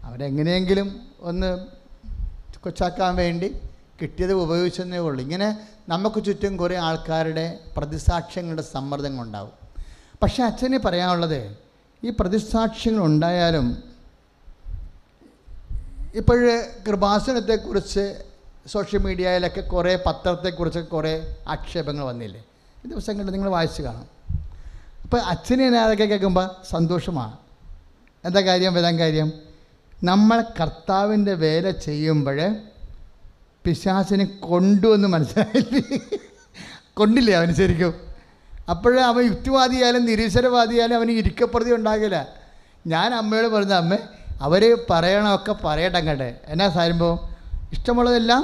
അവരെങ്ങനെയെങ്കിലും ഒന്ന് കൊച്ചാക്കാൻ വേണ്ടി കിട്ടിയത് ഉപയോഗിച്ചെന്നേ ഉള്ളൂ. ഇങ്ങനെ നമുക്ക് ചുറ്റും കുറേ ആൾക്കാരുടെ പ്രതിസാക്ഷ്യങ്ങളുടെ സമ്മർദ്ദങ്ങളുണ്ടാവും. പക്ഷേ അച്ഛന് പറയാനുള്ളത്, ഈ പ്രതിസാക്ഷ്യങ്ങൾ ഉണ്ടായാലും ഇപ്പോഴ് കൃപാസനത്തെക്കുറിച്ച് സോഷ്യൽ മീഡിയയിലൊക്കെ കുറേ പത്രത്തെക്കുറിച്ച് കുറേ ആക്ഷേപങ്ങൾ വന്നില്ലേ? ഈ ദിവസങ്ങളിൽ നിങ്ങൾ വായിച്ച് കാണാം. അപ്പോൾ അച്ഛനെ അതൊക്കെ കേൾക്കുമ്പോൾ സന്തോഷമാണ്. എന്താ കാര്യം? വരാൻ കാര്യം, നമ്മൾ കർത്താവിൻ്റെ വേല ചെയ്യുമ്പോൾ പിശാചിനെ കൊണ്ടുവന്ന് മനസ്സിലായില്ലേ? കൊണ്ടില്ലേ അവന് ശരിക്കും? അപ്പോഴേ അവൻ യുക്തിവാദിയായാലും നിരീശ്വരവാദിയായാലും അവന് ഇരിക്കപ്രതി ഉണ്ടാകില്ല. ഞാൻ അമ്മയോട് പറഞ്ഞ, അമ്മ അവർ പറയണമൊക്കെ പറയട്ടങ്ങട്ടെ, എന്നാ സാരുമ്പോൾ ഇഷ്ടമുള്ളതെല്ലാം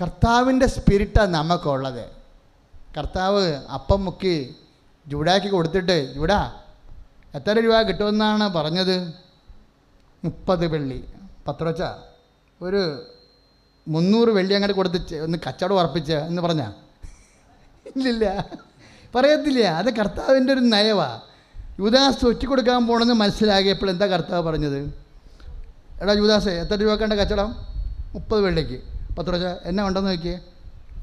കർത്താവിൻ്റെ സ്പിരിറ്റാണ് നമുക്കുള്ളത്. കർത്താവ് അപ്പം മുക്കി ചൂടാക്കി കൊടുത്തിട്ട്, ചൂടാ എത്ര രൂപ കിട്ടുമെന്നാണ് പറഞ്ഞത്? 30 വെള്ളി. പത്രച്ച ഒരു 300 വെള്ളി അങ്ങോട്ട് കൊടുത്ത് ഒന്ന് കച്ചവടം ഉറപ്പിച്ച് എന്ന് പറഞ്ഞാൽ ഇല്ലില്ല, പറയത്തില്ല. അത് കർത്താവിൻ്റെ ഒരു നയവാണ്. യൂദാസ് ഒറ്റ കൊടുക്കാൻ പോകണമെന്ന് മനസ്സിലാക്കിയപ്പോൾ എന്താ കർത്താവ് പറഞ്ഞത്? എടാ യൂദാസേ, എത്ര രൂപ കണ്ട കച്ചവടം? 30 വെള്ളിക്ക്. പത്രച്ച എന്നാ ഉണ്ടെന്ന് നോക്കിയേ,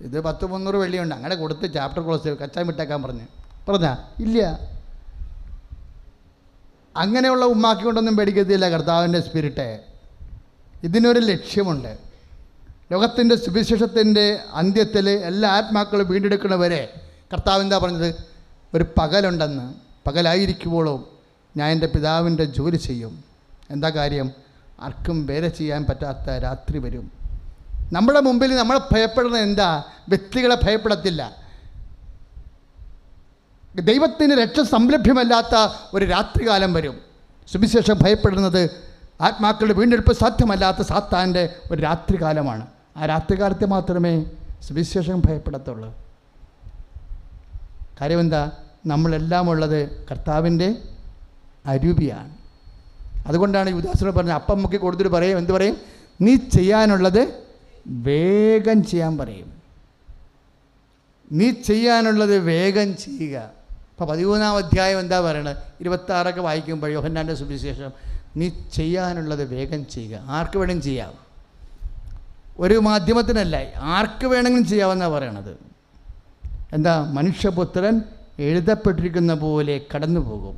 ഇത് 100-300 വെള്ളിയുണ്ട്, അങ്ങനെ കൊടുത്ത് ചാപ്റ്റർ ക്ലോസ് കച്ചാൻ വിട്ടേക്കാൻ പറഞ്ഞാ ഇല്ല. അങ്ങനെയുള്ള ഉമ്മാക്കിക്കൊണ്ടൊന്നും പേടിക്കത്തില്ല കർത്താവിൻ്റെ സ്പിരിറ്റ്. ഇതിനൊരു ലക്ഷ്യമുണ്ട്. ലോകത്തിൻ്റെ സുവിശേഷത്തിൻ്റെ അന്ത്യത്തിൽ എല്ലാ ആത്മാക്കളും വീണ്ടെടുക്കുന്നവരെ കർത്താവ് എന്താ പറഞ്ഞത്? ഒരു പകലുണ്ടെന്ന്, പകലായിരിക്കുമ്പോഴും ഞാൻ എൻ്റെ പിതാവിൻ്റെ ജോലി ചെയ്യും. എന്താ കാര്യം? ആർക്കും വേല ചെയ്യാൻ പറ്റാത്ത രാത്രി വരും. നമ്മുടെ മുമ്പിൽ നമ്മളെ ഭയപ്പെടുന്നത് എന്താ? വ്യക്തികളെ ഭയപ്പെടത്തില്ല. ദൈവത്തിന് രക്ഷ സംലഭ്യമല്ലാത്ത ഒരു രാത്രികാലം വരും. സുവിശേഷം ഭയപ്പെടുന്നത് ആത്മാക്കളുടെ വീണ്ടെടുപ്പ് സാധ്യമല്ലാത്ത സാത്താൻ്റെ ഒരു രാത്രികാലമാണ്. ആ രാത്രികാലത്തെ മാത്രമേ സുവിശേഷം ഭയപ്പെടത്തുള്ളൂ. കാര്യം എന്താ? നമ്മളെല്ലാം ഉള്ളത് കർത്താവിൻ്റെ അരൂപിയാണ്. അതുകൊണ്ടാണ് യൂദാസിനോട് പറഞ്ഞത്, അപ്പം മുക്കി കൊടുത്തിട്ട് പറയും, എന്ത് പറയും? നീ ചെയ്യാനുള്ളത് വേഗം ചെയ്യാൻ പറയും. നീ ചെയ്യാനുള്ളത് വേഗം ചെയ്യുക. അപ്പോൾ 13-ാം അധ്യായം എന്താ പറയണത്? 26 വായിക്കുമ്പോൾ യോഹന്നാൻ്റെ സുവിശേഷം, നീ ചെയ്യാനുള്ളത് വേഗം ചെയ്യുക. ആർക്ക് വേണമെങ്കിലും ചെയ്യാം, ഒരു മാധ്യമത്തിനല്ല, ആർക്ക് വേണമെങ്കിലും ചെയ്യാമെന്നാണ് പറയണത്. എന്താ? മനുഷ്യപുത്രൻ എഴുതപ്പെട്ടിരിക്കുന്ന പോലെ കടന്നു പോകും.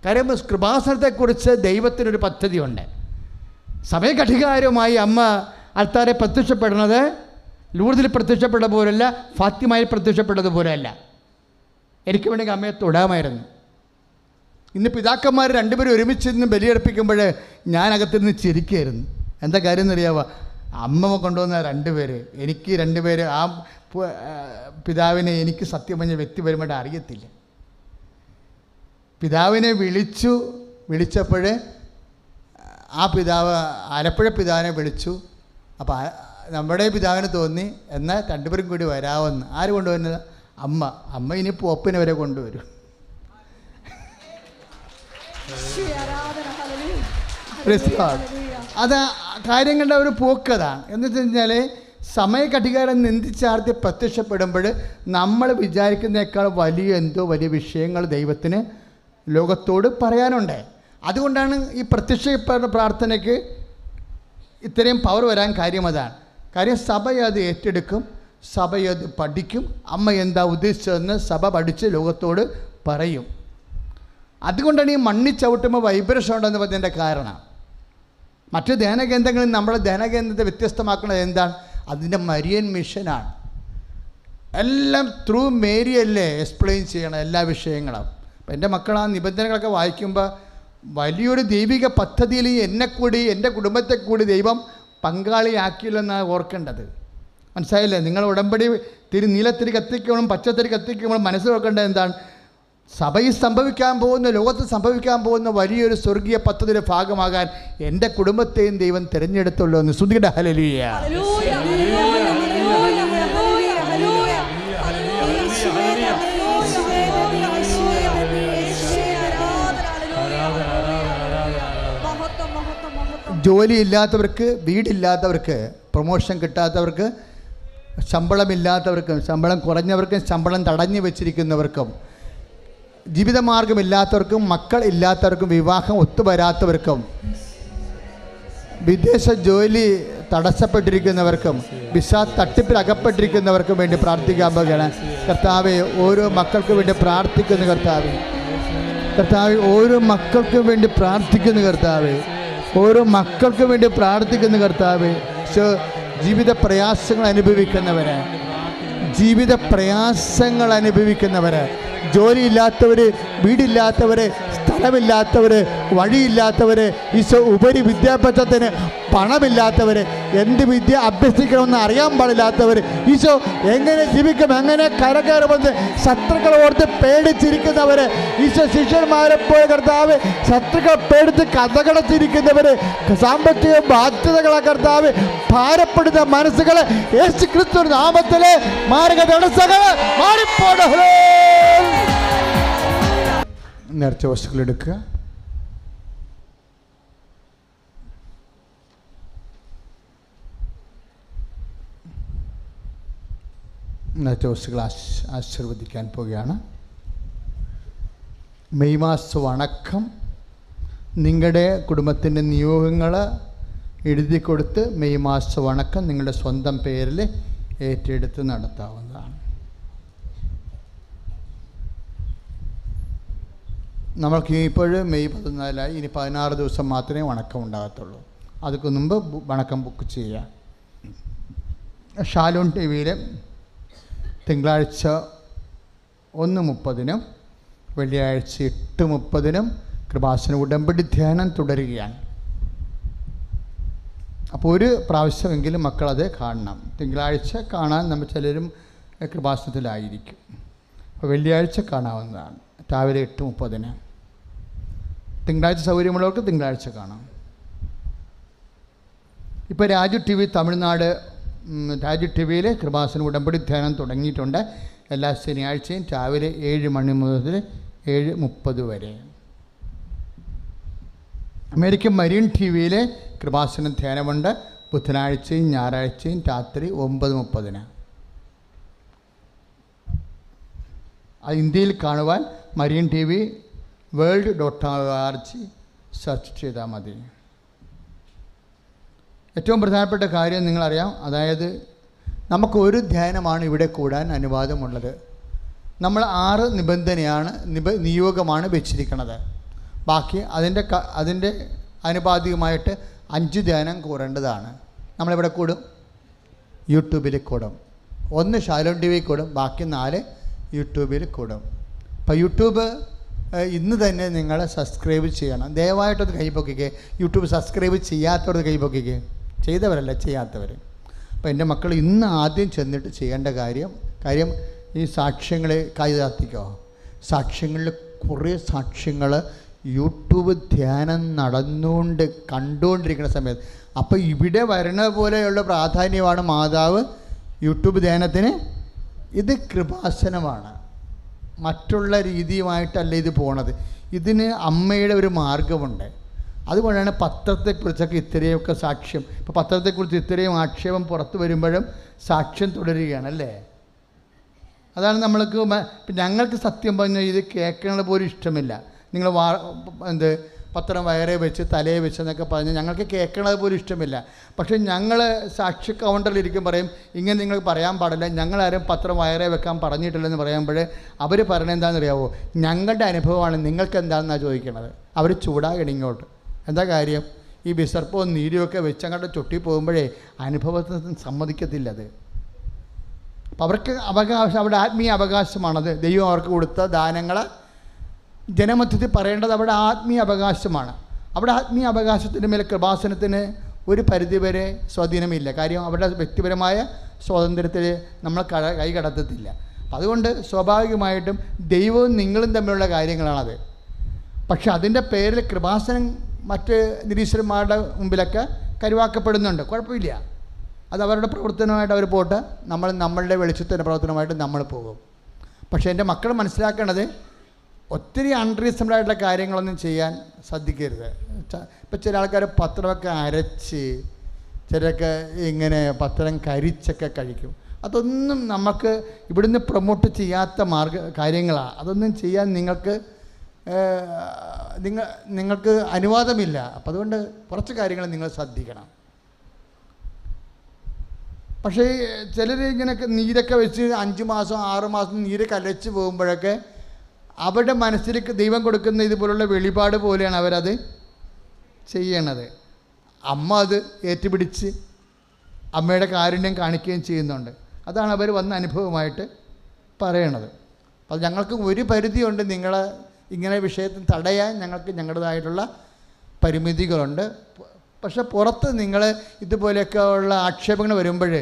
കാര്യം കൃപാസനത്തെക്കുറിച്ച് ദൈവത്തിനൊരു പദ്ധതിയുണ്ട്. സമയഘടികാരമായി അമ്മ അൾത്താരെ പ്രത്യക്ഷപ്പെടുന്നത് ലൂർദിൽ പ്രത്യക്ഷപ്പെട്ട പോലല്ല, ഫാത്തിമയിൽ പ്രത്യക്ഷപ്പെട്ടത് പോലെയല്ല. എനിക്ക് വേണമെങ്കിൽ അമ്മയെ തൊടാമായിരുന്നു. ഇന്ന് പിതാക്കന്മാർ രണ്ടുപേരും ഒരുമിച്ച് നിന്ന് ബലിയർപ്പിക്കുമ്പോൾ ഞാനകത്തിരുന്ന് ചിരിക്കുകയായിരുന്നു. എന്താ കാര്യം എന്നറിയാവോ? അമ്മ കൊണ്ടുവന്ന 2 പേര്, എനിക്ക് 2 പേര്, ആ പിതാവിനെ എനിക്ക് സത്യം പറഞ്ഞ വ്യക്തിപരമായിട്ട് അറിയത്തില്ല. പിതാവിനെ വിളിച്ചപ്പോൾ ആ പിതാവ് ആലപ്പുഴ പിതാവിനെ വിളിച്ചു. അപ്പോൾ നമ്മുടെ പിതാവിന് തോന്നി എന്നാൽ 2 പേരും കൂടി വരാമെന്ന്. ആര് കൊണ്ടുവരുന്നത്? അമ്മ ഇനി പോപ്പിനെ വരെ കൊണ്ടുവരും. അത് കാര്യങ്ങളുടെ ഒരു പോക്കതാണ്. എന്ന് വെച്ച് കഴിഞ്ഞാൽ സമയഘടികാരം നിന്ദിച്ചാർത്തി പ്രത്യക്ഷപ്പെടുമ്പോൾ നമ്മൾ വിചാരിക്കുന്നതിനേക്കാൾ വലിയ വിഷയങ്ങൾ ദൈവത്തിന് ലോകത്തോട് പറയാനുണ്ട്. അതുകൊണ്ടാണ് ഈ പ്രത്യക്ഷ പ്രാർത്ഥനയ്ക്ക് ഇത്രയും പവർ വരാൻ കാര്യം. അതാണ് കാര്യം. സഭ അത് ഏറ്റെടുക്കും, സഭ അത് പഠിക്കും. അമ്മ എന്താ ഉദ്ദേശിച്ചതെന്ന് സഭ പഠിച്ച് ലോകത്തോട് പറയും. അതുകൊണ്ടാണ് ഈ മണ്ണി ചവിട്ടുമ്പോൾ വൈബ്രേഷൻ ഉണ്ടെന്ന് പറഞ്ഞതിൻ്റെ കാരണം. മറ്റ് ധ്യാനകേന്ദ്രങ്ങളിൽ നമ്മുടെ ധ്യാനകേന്ദ്രത്തെ വ്യത്യസ്തമാക്കുന്നത് എന്താണ്? അതിൻ്റെ മരിയൻ മിഷനാണ്. എല്ലാം ത്രൂ മേരിയല്ലേ എക്സ്പ്ലെയിൻ ചെയ്യണം എല്ലാ വിഷയങ്ങളും. അപ്പം എൻ്റെ മക്കൾ ആ നിബന്ധനകളൊക്കെ വായിക്കുമ്പോൾ വലിയൊരു ദൈവിക പദ്ധതിയിൽ എന്നെക്കൂടി എൻ്റെ കുടുംബത്തെ കൂടി ദൈവം പങ്കാളിയാക്കിയില്ലെന്നാണ് ഓർക്കേണ്ടത്. മനസ്സിലായില്ലേ? നിങ്ങൾ ഉടമ്പടി നീലത്തിരി കത്തിക്കുമ്പോഴും പച്ചത്തിരി കത്തിക്കുമ്പോഴും മനസ്സിൽ വെക്കേണ്ടത് എന്താണ്? സഭയിൽ സംഭവിക്കാൻ പോകുന്ന, ലോകത്ത് സംഭവിക്കാൻ പോകുന്ന വലിയൊരു സ്വർഗീയ പദ്ധതിയുടെ ഭാഗമാകാൻ എൻ്റെ കുടുംബത്തെയും ദൈവം തിരഞ്ഞെടുത്തുള്ളൂ എന്ന്. സ്തുതിക്കട്ടെ. ഹല്ലേലൂയ. ജോലിയില്ലാത്തവർക്ക്, വീടില്ലാത്തവർക്ക്, പ്രൊമോഷൻ കിട്ടാത്തവർക്ക്, ശമ്പളമില്ലാത്തവർക്കും, ശമ്പളം കുറഞ്ഞവർക്കും, ശമ്പളം തടഞ്ഞു വെച്ചിരിക്കുന്നവർക്കും, ജീവിതമാർഗമില്ലാത്തവർക്കും, മക്കൾ ഇല്ലാത്തവർക്കും, വിവാഹം ഒത്തുവരാത്തവർക്കും, വിദേശ ജോലി തടസ്സപ്പെട്ടിരിക്കുന്നവർക്കും, വിസ തട്ടിപ്പിൽ അകപ്പെട്ടിരിക്കുന്നവർക്കും വേണ്ടി പ്രാർത്ഥിക്കാൻ പോകുകയാണ്. കർത്താവേ, ഓരോ മക്കൾക്ക് വേണ്ടി പ്രാർത്ഥിക്കുന്നു. കർത്താവേ, കർത്താവെ, ഓരോ മക്കൾക്കും വേണ്ടി പ്രാർത്ഥിക്കുന്നു കർത്താവെ, ഓരോ മക്കൾക്കും വേണ്ടി പ്രാർത്ഥിക്കുന്നു കർത്താവെ. ജീവിത പ്രയാസങ്ങൾ അനുഭവിക്കുന്നവരെ, ജീവിത പ്രയാസങ്ങൾ അനുഭവിക്കുന്നവരെ, ജോലിയില്ലാത്തവർ, വീടില്ലാത്തവർ, സ്ഥലമില്ലാത്തവർ, വഴിയില്ലാത്തവർ, ഈശോ ഉപരി വിദ്യാഭ്യാസത്തിന് പണമില്ലാത്തവർ, എന്ത് വിദ്യ അഭ്യസിക്കണമെന്ന് അറിയാൻ പാടില്ലാത്തവർ, ഈശോ എങ്ങനെ ജീവിക്കും, എങ്ങനെ കരകയറുമെന്ന് ശത്രുക്കൾ ഓർത്ത് പേടിച്ചിരിക്കുന്നവർ, ഈശോ ശിഷ്യന്മാരെ പോലെ കർത്താവ് ശത്രുക്കൾ പേടിച്ച് കഥകടച്ചിരിക്കുന്നവർ, സാമ്പത്തിക ബാധ്യതകളെ കർത്താവ് ഭാരപ്പെടുന്ന മനസ്സുകളെ യേശു ക്രിസ്തു നാമത്തിലെ മാർഗ തടസ്സങ്ങൾ മാറിപ്പോടേ. നേർച്ച വസ്തുക്കൾ എടുക്കുക. നേർച്ച വസ്തുക്കൾ ആശീർവദിക്കാൻ പോവുകയാണ്. മെയ് മാസ വണക്കം നിങ്ങളുടെ കുടുംബത്തിൻ്റെ നിയോഗങ്ങൾ എഴുതി കൊടുത്ത് മെയ് മാസ വണക്കം നിങ്ങളുടെ സ്വന്തം പേരിൽ ഏറ്റെടുത്ത് നടത്താവുന്നതാണ്. നമ്മൾക്ക് ഇപ്പോൾ മെയ് 14 ഇനി 16 ദിവസം മാത്രമേ വണക്കം ഉണ്ടാകത്തുള്ളൂ. അതിന് മുമ്പ് വണക്കം ബുക്ക് ചെയ്യുക. ഷാലോൺ ടി വിയിൽ തിങ്കളാഴ്ച 1:30 വെള്ളിയാഴ്ച 8:30 കൃപാസന ഉടമ്പടി ധ്യാനം തുടരുകയാണ്. അപ്പോൾ ഒരു പ്രാവശ്യമെങ്കിലും മക്കളത് കാണണം. തിങ്കളാഴ്ച കാണാൻ നമ്മൾ ചിലരും കൃപാസനത്തിലായിരിക്കും. അപ്പോൾ വെള്ളിയാഴ്ച കാണാവുന്നതാണ് രാവിലെ 8:30. തിങ്കളാഴ്ച സൗകര്യമുള്ളവർക്ക് തിങ്കളാഴ്ച കാണാം. ഇപ്പോൾ Raju T V Tamil Nadu Raju T വിയിൽ കൃപാസന ഉടമ്പടി ധ്യാനം തുടങ്ങിയിട്ടുണ്ട്. എല്ലാ ശനിയാഴ്ചയും രാവിലെ 7 മണി മുതൽ 7:30 വരെ. അമേരിക്കൻ മരീൻ ടി വിയിൽ കൃപാസന ധ്യാനമുണ്ട് ബുധനാഴ്ചയും ഞായറാഴ്ചയും രാത്രി 9:30. അത് ഇന്ത്യയിൽ കാണുവാൻ marine T V world.org search ചെയ്താൽ മതി. ഏറ്റവും പ്രധാനപ്പെട്ട കാര്യം നിങ്ങളറിയാം, അതായത് നമുക്കൊരു ധ്യാനമാണ് ഇവിടെ കൂടാൻ അനുവാദമുള്ളത്. നമ്മൾ 6 നിയോഗമാണ് വെച്ചിരിക്കുന്നത്. ബാക്കി അതിൻ്റെ ആനുപാതികമായിട്ട് 5 ധ്യാനം കൂടേണ്ടതാണ്. നമ്മളിവിടെ കൂടും, യൂട്യൂബിൽ കൂടും. 1 ഷാലോൺ ടി വി കൂടും, ബാക്കി 4 യൂട്യൂബിൽ കൂടും. അപ്പോൾ യൂട്യൂബ് ഇന്ന് തന്നെ നിങ്ങൾ സബ്സ്ക്രൈബ് ചെയ്യണം. ദയവായിട്ടൊന്ന് കൈപ്പൊക്കിക്കേ. യൂട്യൂബ് സബ്സ്ക്രൈബ് ചെയ്യാത്തവർ കൈപ്പൊക്കിക്കേ. ചെയ്തവരല്ല, ചെയ്യാത്തവർ. അപ്പോൾ എൻ്റെ മക്കൾ ഇന്ന് ആദ്യം ചെന്നിട്ട് ചെയ്യേണ്ട കാര്യം ഈ സാക്ഷ്യങ്ങളെ കൈതാത്തിക്കോ. സാക്ഷ്യങ്ങളിൽ കുറേ സാക്ഷ്യങ്ങൾ യൂട്യൂബ് ധ്യാനം കണ്ടുകൊണ്ടിരിക്കുന്ന സമയത്ത്, അപ്പോൾ ഇവിടെ വരണ പോലെയുള്ള പ്രാധാന്യമാണ് മാതാവ് യൂട്യൂബ് ധ്യാനത്തിന്. ഇത് കൃപാസനമാണ്, മറ്റുള്ള രീതിയുമായിട്ടല്ല ഇത് പോണത്. ഇതിന് അമ്മയുടെ ഒരു മാർഗമുണ്ട്. അതുകൊണ്ടാണ് പത്രത്തെക്കുറിച്ചൊക്കെ ഇത്രയൊക്കെ സാക്ഷ്യം. ഇപ്പോൾ പത്രത്തെക്കുറിച്ച് ഇത്രയും ആക്ഷേപം പുറത്തു വരുമ്പോഴും സാക്ഷ്യം തുടരുകയാണ് അല്ലേ. അതാണ് ഞങ്ങൾക്ക് സത്യം പറഞ്ഞാൽ ഇത് കേൾക്കണത് പോലും ഇഷ്ടമില്ല. നിങ്ങൾ പത്രം വയറേ വെച്ച് തലയെ വെച്ച് എന്നൊക്കെ പറഞ്ഞ് ഞങ്ങൾക്ക് കേൾക്കണത് പോലും ഇഷ്ടമില്ല. പക്ഷേ ഞങ്ങൾ സാക്ഷി കൗണ്ടറിലിരിക്കും പറയും, ഇങ്ങനെ നിങ്ങൾ പറയാൻ പാടില്ല, ഞങ്ങളാരും പത്രം വയറേ വെക്കാൻ പറഞ്ഞിട്ടില്ലെന്ന് പറയുമ്പോൾ അവർ പറയണത് എന്താണെന്നറിയാവോ, ഞങ്ങളുടെ അനുഭവമാണ്, നിങ്ങൾക്ക് എന്താണെന്നാണ് ചോദിക്കണത്. അവർ ചൂടാകണം ഇങ്ങോട്ട്. എന്താ കാര്യം? ഈ വിസർപ്പവും നീരുമൊക്കെ വെച്ച് അങ്ങോട്ട് ചൊട്ടി പോകുമ്പോഴേ അനുഭവത്തിന് സമ്മതിക്കത്തില്ല. അത് അപ്പം അവർക്ക് അവകാശം, അവരുടെ ആത്മീയ അവകാശമാണത്. ദൈവം അവർക്ക് കൊടുത്ത ദാനങ്ങൾ ജനമധ്യത്തിൽ പറയേണ്ടത് അവിടെ ആത്മീയ അവകാശമാണ്. അവിടെ ആത്മീയ അവകാശത്തിൻ്റെ മേലെ കൃപാസനത്തിന് ഒരു പരിധിവരെ സ്വാധീനമില്ല. കാര്യം അവരുടെ വ്യക്തിപരമായ സ്വാതന്ത്ര്യത്തിൽ നമ്മൾ കൈ കടത്തത്തില്ല. അതുകൊണ്ട് സ്വാഭാവികമായിട്ടും ദൈവവും നിങ്ങളും തമ്മിലുള്ള കാര്യങ്ങളാണത്. പക്ഷെ അതിൻ്റെ പേരിൽ കൃപാസനം മറ്റ് നിരീശ്വരന്മാരുടെ മുമ്പിലൊക്കെ കരുവാക്കപ്പെടുന്നുണ്ട്. കുഴപ്പമില്ല, അത് അവരുടെ പ്രവർത്തനമായിട്ട് അവർ പോട്ടെ, നമ്മളുടെ വെളിച്ചത്തിൻ്റെ പ്രവർത്തനമായിട്ട് നമ്മൾ പോകും. പക്ഷേ എൻ്റെ മക്കൾ മനസ്സിലാക്കേണ്ടത് ഒത്തിരി അൺറീസണബിളായിട്ടുള്ള കാര്യങ്ങളൊന്നും ചെയ്യാൻ ശ്രദ്ധിക്കരുത്. ഇപ്പം ചില ആൾക്കാർ പത്രമൊക്കെ അരച്ച്, ചിലരൊക്കെ ഇങ്ങനെ പത്രം കരിച്ചൊക്കെ കഴിക്കും. അതൊന്നും നമുക്ക് ഇവിടുന്ന് പ്രൊമോട്ട് ചെയ്യാത്ത കാര്യങ്ങളാണ്. അതൊന്നും ചെയ്യാൻ നിങ്ങൾക്ക് അനുവാദമില്ല. അപ്പം അതുകൊണ്ട് കുറച്ച് കാര്യങ്ങൾ നിങ്ങൾ ശ്രദ്ധിക്കണം. പക്ഷേ ചിലർ ഇങ്ങനെയൊക്കെ നീരൊക്കെ വെച്ച് 5 മാസം 6 മാസം നീര് കലച്ച് പോകുമ്പോഴൊക്കെ അവരുടെ മനസ്സിലേക്ക് ദൈവം കൊടുക്കുന്ന ഇതുപോലുള്ള വെളിപാട് പോലെയാണ് അവരത് ചെയ്യണത്. അമ്മ അത് ഏറ്റുപിടിച്ച് അമ്മയുടെ കാരുണ്യം കാണിക്കുകയും ചെയ്യുന്നുണ്ട്. അതാണ് അവർ വന്ന അനുഭവമായിട്ട് പറയണത്. അപ്പോൾ ഞങ്ങൾക്ക് ഒരു പരിധിയുണ്ട്, നിങ്ങളെ ഇങ്ങനെ വിഷയത്തിൽ തടയാൻ ഞങ്ങൾക്ക് ഞങ്ങളുടേതായിട്ടുള്ള പരിമിതികളുണ്ട്. പക്ഷെ പുറത്ത് നിങ്ങൾ ഇതുപോലെയൊക്കെ ഉള്ള ആക്ഷേപങ്ങൾ വരുമ്പോൾ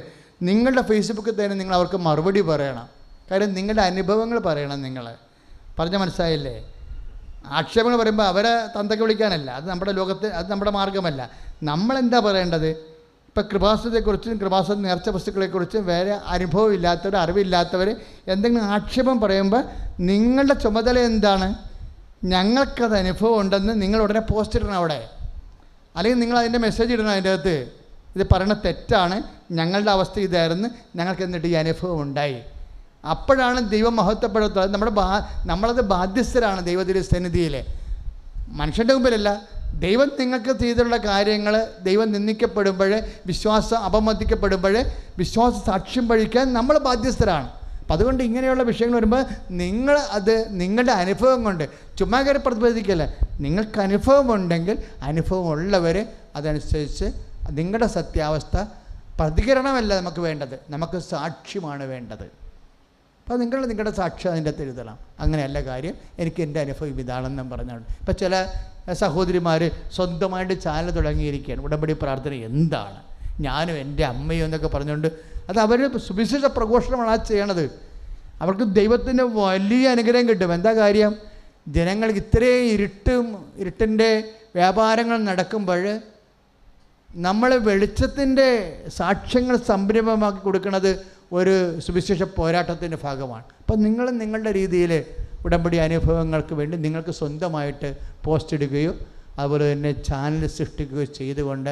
നിങ്ങളുടെ ഫേസ്ബുക്കിൽ തന്നെ നിങ്ങൾ അവർക്ക് മറുപടി പറയണം. കാര്യം നിങ്ങളുടെ അനുഭവങ്ങൾ പറയണം. നിങ്ങൾ പറഞ്ഞ മനസ്സിലായില്ലേ? ആക്ഷേപങ്ങൾ പറയുമ്പോൾ അവരെ തന്തയ്ക്ക് വിളിക്കാനല്ല, അത് നമ്മുടെ ലോകത്ത്, അത് നമ്മുടെ മാർഗമല്ല. നമ്മളെന്താ പറയേണ്ടത്? ഇപ്പം കൃപാസനത്തെക്കുറിച്ചും കൃപാസന നേർച്ച വസ്തുക്കളെക്കുറിച്ചും വേറെ അനുഭവമില്ലാത്തവർ, അറിവില്ലാത്തവർ എന്തെങ്കിലും ആക്ഷേപം പറയുമ്പോൾ നിങ്ങളുടെ ചുമതല എന്താണ്? ഞങ്ങൾക്കത് അനുഭവം ഉണ്ടെന്ന് നിങ്ങൾ ഉടനെ പോസ്റ്റ് ഇടണം അവിടെ. അല്ലെങ്കിൽ നിങ്ങൾ അതിൻ്റെ മെസ്സേജ് ഇടണം അതിൻ്റെ അകത്ത്, ഇത് പറയണ തെറ്റാണ്, ഞങ്ങളുടെ അവസ്ഥ ഇതായിരുന്നു, ഞങ്ങൾക്ക് എന്നിട്ട് ഈ അനുഭവം ഉണ്ടായി. അപ്പോഴാണ് ദൈവം മഹത്വപ്പെടുത്തുന്നത്. നമ്മളത് ബാധ്യസ്ഥരാണ് ദൈവത്തിൻ്റെ സന്നിധിയിൽ, മനുഷ്യൻ്റെ മുമ്പിലല്ല. ദൈവം നിങ്ങൾക്ക് ചെയ്തിട്ടുള്ള കാര്യങ്ങൾ ദൈവം നിന്ദിക്കപ്പെടുമ്പോൾ, വിശ്വാസം അപമതിക്കപ്പെടുമ്പോൾ വിശ്വാസ സാക്ഷ്യം വഹിക്കാൻ നമ്മൾ ബാധ്യസ്ഥരാണ്. അപ്പം അതുകൊണ്ട് ഇങ്ങനെയുള്ള വിഷയങ്ങൾ വരുമ്പോൾ നിങ്ങൾ അത് നിങ്ങളുടെ അനുഭവം കൊണ്ട് ചുമ്മാ കയറി പ്രതിപാദിക്കല്ല. നിങ്ങൾക്ക് അനുഭവമുണ്ടെങ്കിൽ അനുഭവമുള്ളവർ അതനുസരിച്ച് നിങ്ങളുടെ സത്യാവസ്ഥ പ്രതികരണമല്ല നമുക്ക് വേണ്ടത്, നമുക്ക് സാക്ഷ്യമാണ് വേണ്ടത്. അപ്പോൾ നിങ്ങളുടെ സാക്ഷ്യം അതിൻ്റെ അകത്ത് എഴുതണം. അങ്ങനെയല്ല കാര്യം, എനിക്ക് എൻ്റെ അനുഭവം ഇതാണെന്നും പറഞ്ഞുകൊണ്ട്. ഇപ്പോൾ ചില സഹോദരിമാർ സ്വന്തമായിട്ട് ചാനൽ തുടങ്ങിയിരിക്കുകയാണ്. ഉടമ്പടി പ്രാർത്ഥന എന്താണ്, ഞാനും എൻ്റെ അമ്മയും എന്നൊക്കെ പറഞ്ഞുകൊണ്ട് അത് അവർ സുവിശേഷ പ്രഘോഷണമാണ് ആ ചെയ്യണത്. അവർക്ക് ദൈവത്തിൻ്റെ വലിയ അനുഗ്രഹം കിട്ടും. എന്താ കാര്യം? ജനങ്ങൾക്ക് ഇത്രയും ഇരുട്ടിൻ്റെ വ്യാപാരങ്ങൾ നടക്കുമ്പോൾ നമ്മൾ വെളിച്ചത്തിൻ്റെ സാക്ഷ്യങ്ങൾ സംരംഭമാക്കി കൊടുക്കുന്നത് ഒരു സുവിശേഷ പോരാട്ടത്തിൻ്റെ ഭാഗമാണ്. അപ്പം നിങ്ങൾ നിങ്ങളുടെ രീതിയിൽ ഉടമ്പടി അനുഭവങ്ങൾക്ക് വേണ്ടി നിങ്ങൾക്ക് സ്വന്തമായിട്ട് പോസ്റ്റ് ഇടുകയോ അതുപോലെ തന്നെ ചാനൽ സൃഷ്ടിക്കുകയോ ചെയ്തുകൊണ്ട്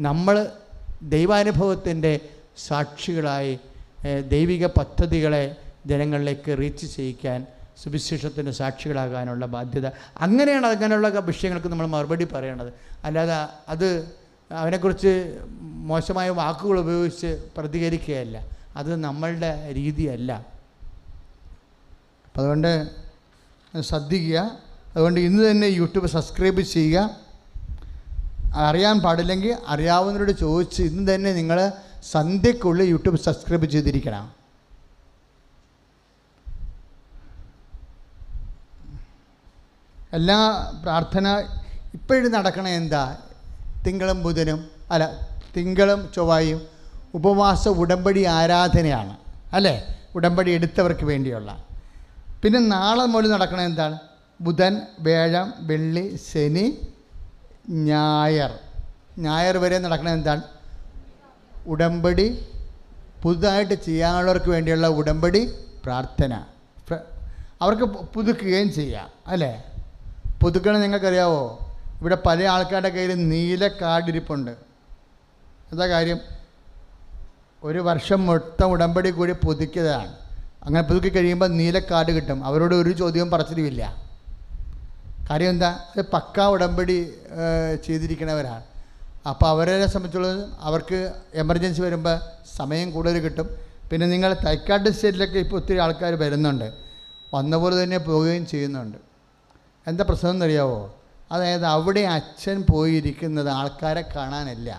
നമ്മൾ ദൈവാനുഭവത്തിൻ്റെ സാക്ഷികളായി ദൈവിക പദ്ധതികളെ ജനങ്ങളിലേക്ക് റീച്ച് ചെയ്യിക്കാൻ, സുവിശേഷത്തിൻ്റെ സാക്ഷികളാകാനുള്ള ബാധ്യത. അങ്ങനെയുള്ള വിഷയങ്ങൾക്ക് നമ്മൾ മറുപടി പറയേണ്ടത്. അല്ലാതെ അത് അവനെക്കുറിച്ച് മോശമായ വാക്കുകൾ ഉപയോഗിച്ച് പ്രതികരിക്കുകയല്ല, അത് നമ്മളുടെ രീതിയല്ല. അപ്പം അതുകൊണ്ട് ശ്രദ്ധിക്കുക. അതുകൊണ്ട് ഇന്ന് തന്നെ യൂട്യൂബ് സബ്സ്ക്രൈബ് ചെയ്യുക. അറിയാൻ പാടില്ലെങ്കിൽ അറിയാവുന്നവരോട് ചോദിച്ച് ഇന്ന് തന്നെ നിങ്ങൾ സന്ധ്യക്കുള്ളിൽ യൂട്യൂബ് സബ്സ്ക്രൈബ് ചെയ്തിരിക്കണം. എല്ലാ പ്രാർത്ഥന ഇപ്പോഴും നടക്കണ എന്താ? തിങ്കളും ചൊവ്വായും ഉപവാസ ഉടമ്പടി ആരാധനയാണ് അല്ലേ? ഉടമ്പടി എടുത്തവർക്ക് വേണ്ടിയുള്ള. പിന്നെ നാളെ മുതൽ നടക്കണ എന്താണ്? ബുധൻ, വ്യാഴം, വെള്ളി, ശനി, ഞായർ വരെ നടക്കണ എന്താണ്? ഉടമ്പടി പുതുതായിട്ട് ചെയ്യാനുള്ളവർക്ക് വേണ്ടിയുള്ള ഉടമ്പടി പ്രാർത്ഥന. അവർക്ക് പുതുക്കുകയും ചെയ്യാം അല്ലേ? പുതുക്കണം. നിങ്ങൾക്കറിയാവോ, ഇവിടെ പല ആൾക്കാരുടെ കയ്യിൽ നീല കാർഡിരിപ്പുണ്ട്. എന്താ കാര്യം? ഒരു വർഷം മൊത്തം ഉടമ്പടി കൂടി പുതുക്കിയതാണ്. അങ്ങനെ പുതുക്കി കഴിയുമ്പോൾ നീല കാർഡ് കിട്ടും. അവരോട് ഒരു ചോദ്യവും പറച്ചിലുമില്ല. കാര്യം എന്താ? അത് പക്കാ ഉടമ്പടി ചെയ്തിരിക്കണവരാണ്. അപ്പോൾ അവരെ സംബന്ധിച്ചുള്ളത് അവർക്ക് എമർജൻസി വരുമ്പോൾ സമയം കൂടുതൽ കിട്ടും. പിന്നെ നിങ്ങൾ തൈക്കാട് സ്റ്റേറ്റിലൊക്കെ ഇപ്പോൾ ഒത്തിരി ആൾക്കാർ വരുന്നുണ്ട്, വന്ന പോലെ തന്നെ പോവുകയും ചെയ്യുന്നുണ്ട്. എന്താ പ്രശ്നം എന്നറിയാവോ? അതായത് അവിടെ അച്ഛൻ പോയിരിക്കുന്നത് ആൾക്കാരെ കാണാനല്ല.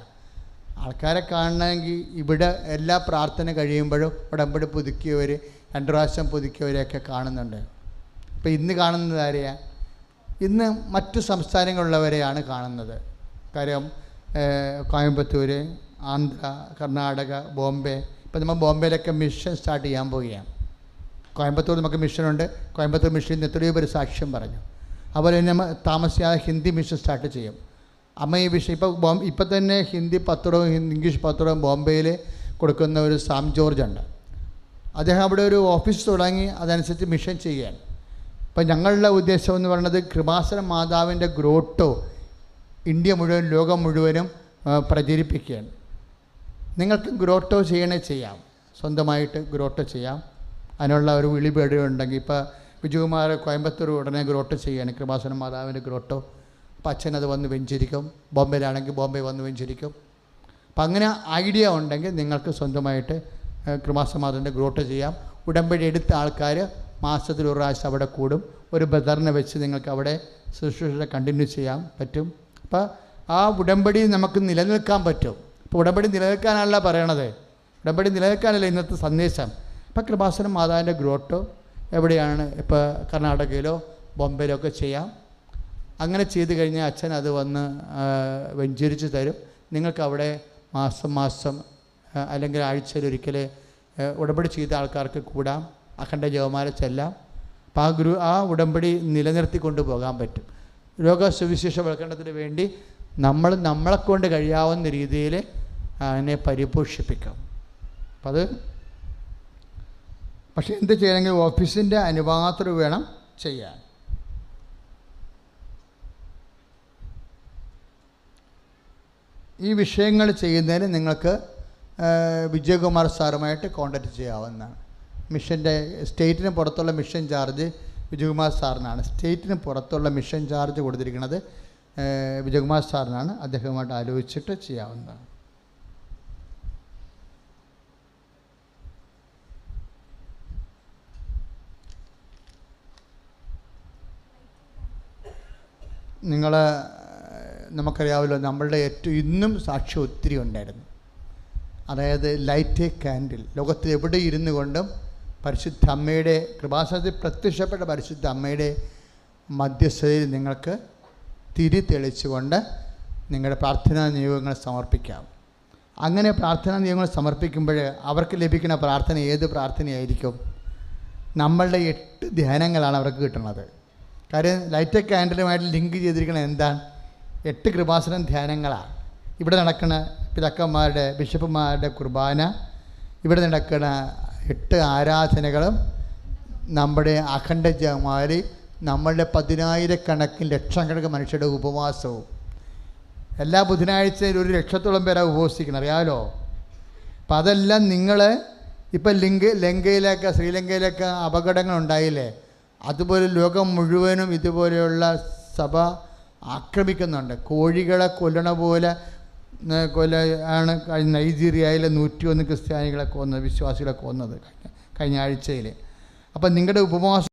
ആൾക്കാരെ കാണണമെങ്കിൽ ഇവിടെ എല്ലാ പ്രാർത്ഥന കഴിയുമ്പോഴും ഉടമ്പടി പുതുക്കിയവർ, 2 പ്രാവശ്യം പുതുക്കിയവരെയൊക്കെ കാണുന്നുണ്ട്. ഇപ്പോൾ ഇന്ന് കാണുന്നത് ആരെയാ? ഇന്ന് മറ്റു സംസ്ഥാനങ്ങളിലുള്ളവരെയാണ് കാണുന്നത്. കാര്യം കോയമ്പത്തൂർ, ആന്ധ്ര, കർണാടക, ബോംബെ. ഇപ്പോൾ നമ്മൾ ബോംബെയിലൊക്കെ മിഷൻ സ്റ്റാർട്ട് ചെയ്യാൻ പോവുകയാണ്. കോയമ്പത്തൂർ നമുക്ക് മിഷനുണ്ട്. കോയമ്പത്തൂർ മിഷനിൽ എത്രയോ പേര് സാക്ഷ്യം പറഞ്ഞു. അതുപോലെ തന്നെ നമ്മൾ താമസിയാതെ ഹിന്ദി മിഷൻ സ്റ്റാർട്ട് ചെയ്യും. അമ്മ ഈ വിഷയം ഇപ്പം തന്നെ ഹിന്ദി പത്രവും ഇംഗ്ലീഷ് പത്രവും ബോംബെയിൽ കൊടുക്കുന്ന ഒരു സാം ജോർജ് ഉണ്ട്. അദ്ദേഹം അവിടെ ഒരു ഓഫീസ് തുടങ്ങി അതനുസരിച്ച് മിഷൻ ചെയ്യുകയാണ്. ഇപ്പം ഞങ്ങളുടെ ഉദ്ദേശം എന്ന് പറയുന്നത് കൃപാസന മാതാവിൻ്റെ ഗ്രോട്ടോ ഇന്ത്യ മുഴുവൻ, ലോകം മുഴുവനും പ്രചരിപ്പിക്കുകയാണ്. നിങ്ങൾക്ക് ഗ്രോട്ടോ ചെയ്യാം, സ്വന്തമായിട്ട് ഗ്രോട്ടോ ചെയ്യാം. അതിനുള്ള ഒരു വിളിപേടുണ്ടെങ്കിൽ ഇപ്പോൾ വിജയകുമാർ കോയമ്പത്തൂർ ഉടനെ ഗ്രോട്ടോ ചെയ്യാണ്, കൃപാസന മാതാവിൻ്റെ ഗ്രോട്ടോ. അപ്പം അച്ഛനത് വന്ന് വെഞ്ചരിക്കും. ബോംബെയിലാണെങ്കിൽ ബോംബെ വന്ന് വെഞ്ചരിക്കും. അപ്പം അങ്ങനെ ഐഡിയ ഉണ്ടെങ്കിൽ നിങ്ങൾക്ക് സ്വന്തമായിട്ട് കൃപാസന മാതാവിൻ്റെ ഗ്രോട്ടോ ചെയ്യാം. ഉടമ്പടി എടുത്ത ആൾക്കാർ മാസത്തിൽ ഒരു പ്രാവശ്യം അവിടെ കൂടും. ഒരു ബ്രദറിനെ വെച്ച് നിങ്ങൾക്ക് അവിടെ ശുശ്രൂഷ കണ്ടിന്യൂ ചെയ്യാൻ പറ്റും. അപ്പോൾ ആ ഉടമ്പടി നമുക്ക് നിലനിൽക്കാൻ പറ്റും. ഇപ്പോൾ ഉടമ്പടി നിലനിൽക്കാനല്ല പറയണത്, ഉടമ്പടി നിലനിൽക്കാനല്ല ഇന്നത്തെ സന്ദേശം. ഇപ്പോൾ കൃപാസനം മാതാവിൻ്റെ ഗ്രോട്ടോ എവിടെയാണ്, ഇപ്പോൾ കർണാടകയിലോ ബോംബെയിലോ ഒക്കെ ചെയ്യാം. അങ്ങനെ ചെയ്ത് കഴിഞ്ഞാൽ അച്ഛൻ അത് വന്ന് വെഞ്ചരിച്ച് തരും. നിങ്ങൾക്ക് അവിടെ മാസം അല്ലെങ്കിൽ ആഴ്ചയിലൊരിക്കൽ ഉടമ്പടി ചെയ്ത ആൾക്കാർക്ക് കൂടാം, അഖണ്ഡ ജപമാല ചെല്ലാം. അപ്പോൾ ആ ഉടമ്പടി നിലനിർത്തി കൊണ്ടുപോകാൻ പറ്റും. രോഗസുവിശേഷവൽക്കരണത്തിന് വേണ്ടി നമ്മളെക്കൊണ്ട് കഴിയാവുന്ന രീതിയിൽ അതിനെ പരിപോഷിപ്പിക്കാം. അപ്പം അത് പക്ഷേ എന്ത് ചെയ്യണമെങ്കിൽ ഓഫീസിൻ്റെ അനുവാദത്തോട് വേണം ചെയ്യാൻ. ഈ വിഷയങ്ങൾ ചെയ്യുന്നതിന് നിങ്ങൾക്ക് വിജയകുമാർ സാറുമായിട്ട് കോൺടാക്റ്റ് ചെയ്യാവുന്നതാണ്. മിഷൻ്റെ സ്റ്റേറ്റിന് പുറത്തുള്ള മിഷൻ ചാർജ് വിജയകുമാർ സാറിനാണ്. സ്റ്റേറ്റിന് പുറത്തുള്ള മിഷൻ ചാർജ് കൊടുത്തിരിക്കുന്നത് വിജയകുമാർ സാറിനാണ്. അദ്ദേഹവുമായിട്ട് ആലോചിച്ചിട്ട് ചെയ്യാവുന്നതാണ്. നമുക്കറിയാമല്ലോ, നമ്മളുടെ ഇന്നും സാക്ഷ്യം ഒത്തിരി ഉണ്ടായിരുന്നു. അതായത് ലൈറ്റ് എ കാൻഡിൽ. ലോകത്തിൽ എവിടെ ഇരുന്നു കൊണ്ടും പരിശുദ്ധ അമ്മയുടെ കൃപാസനത്തിൽ പ്രത്യക്ഷപ്പെട്ട പരിശുദ്ധ അമ്മയുടെ മധ്യസ്ഥതയിൽ നിങ്ങൾക്ക് തിരി തെളിച്ചുകൊണ്ട് നിങ്ങളുടെ പ്രാർത്ഥനാ നിയോഗങ്ങൾ സമർപ്പിക്കാം. അങ്ങനെ പ്രാർത്ഥനാ നിയോഗങ്ങൾ സമർപ്പിക്കുമ്പോൾ അവർക്ക് ലഭിക്കുന്ന പ്രാർത്ഥന ഏത് പ്രാർത്ഥനയായിരിക്കും? നമ്മളുടെ 8 ധ്യാനങ്ങളാണ് അവർക്ക് കിട്ടുന്നത്. കാര്യം ലൈറ്റ് എ കാൻഡിലുമായിട്ട് ലിങ്ക് ചെയ്തിരിക്കുന്നത് എന്താണ്? 8 കൃപാസനം ധ്യാനങ്ങളാണ്. ഇവിടെ നടക്കുന്ന പിതാക്കന്മാരുടെ ബിഷപ്പുമാരുടെ കുർബാന, ഇവിടെ നടക്കുന്ന 8 ആരാധനകളും, നമ്മുടെ അഖണ്ഡ ജപമാല, നമ്മളുടെ 10,000 ലക്ഷക്കണക്കിന് മനുഷ്യരുടെ ഉപവാസവും. എല്ലാ ബുധനാഴ്ചയിൽ 1,00,000-ഓളം പേരാണ് ഉപവസിക്കുന്നത്, അറിയാമല്ലോ. അപ്പം അതെല്ലാം നിങ്ങൾ ഇപ്പം ലങ്കയിലൊക്കെ ശ്രീലങ്കയിലൊക്കെ അപകടങ്ങളുണ്ടായില്ലേ, അതുപോലെ ലോകം മുഴുവനും ഇതുപോലെയുള്ള സഭ ആക്രമിക്കുന്നുണ്ട്. കോഴികളെ കൊല്ലണ പോലെ ആണ് നൈജീരിയയിലെ 101 ക്രിസ്ത്യാനികളെ കൊന്നത്, വിശ്വാസികളെ കൊന്നത് കഴിഞ്ഞ ആഴ്ചയിൽ. അപ്പം നിങ്ങളുടെ ഉപവാസ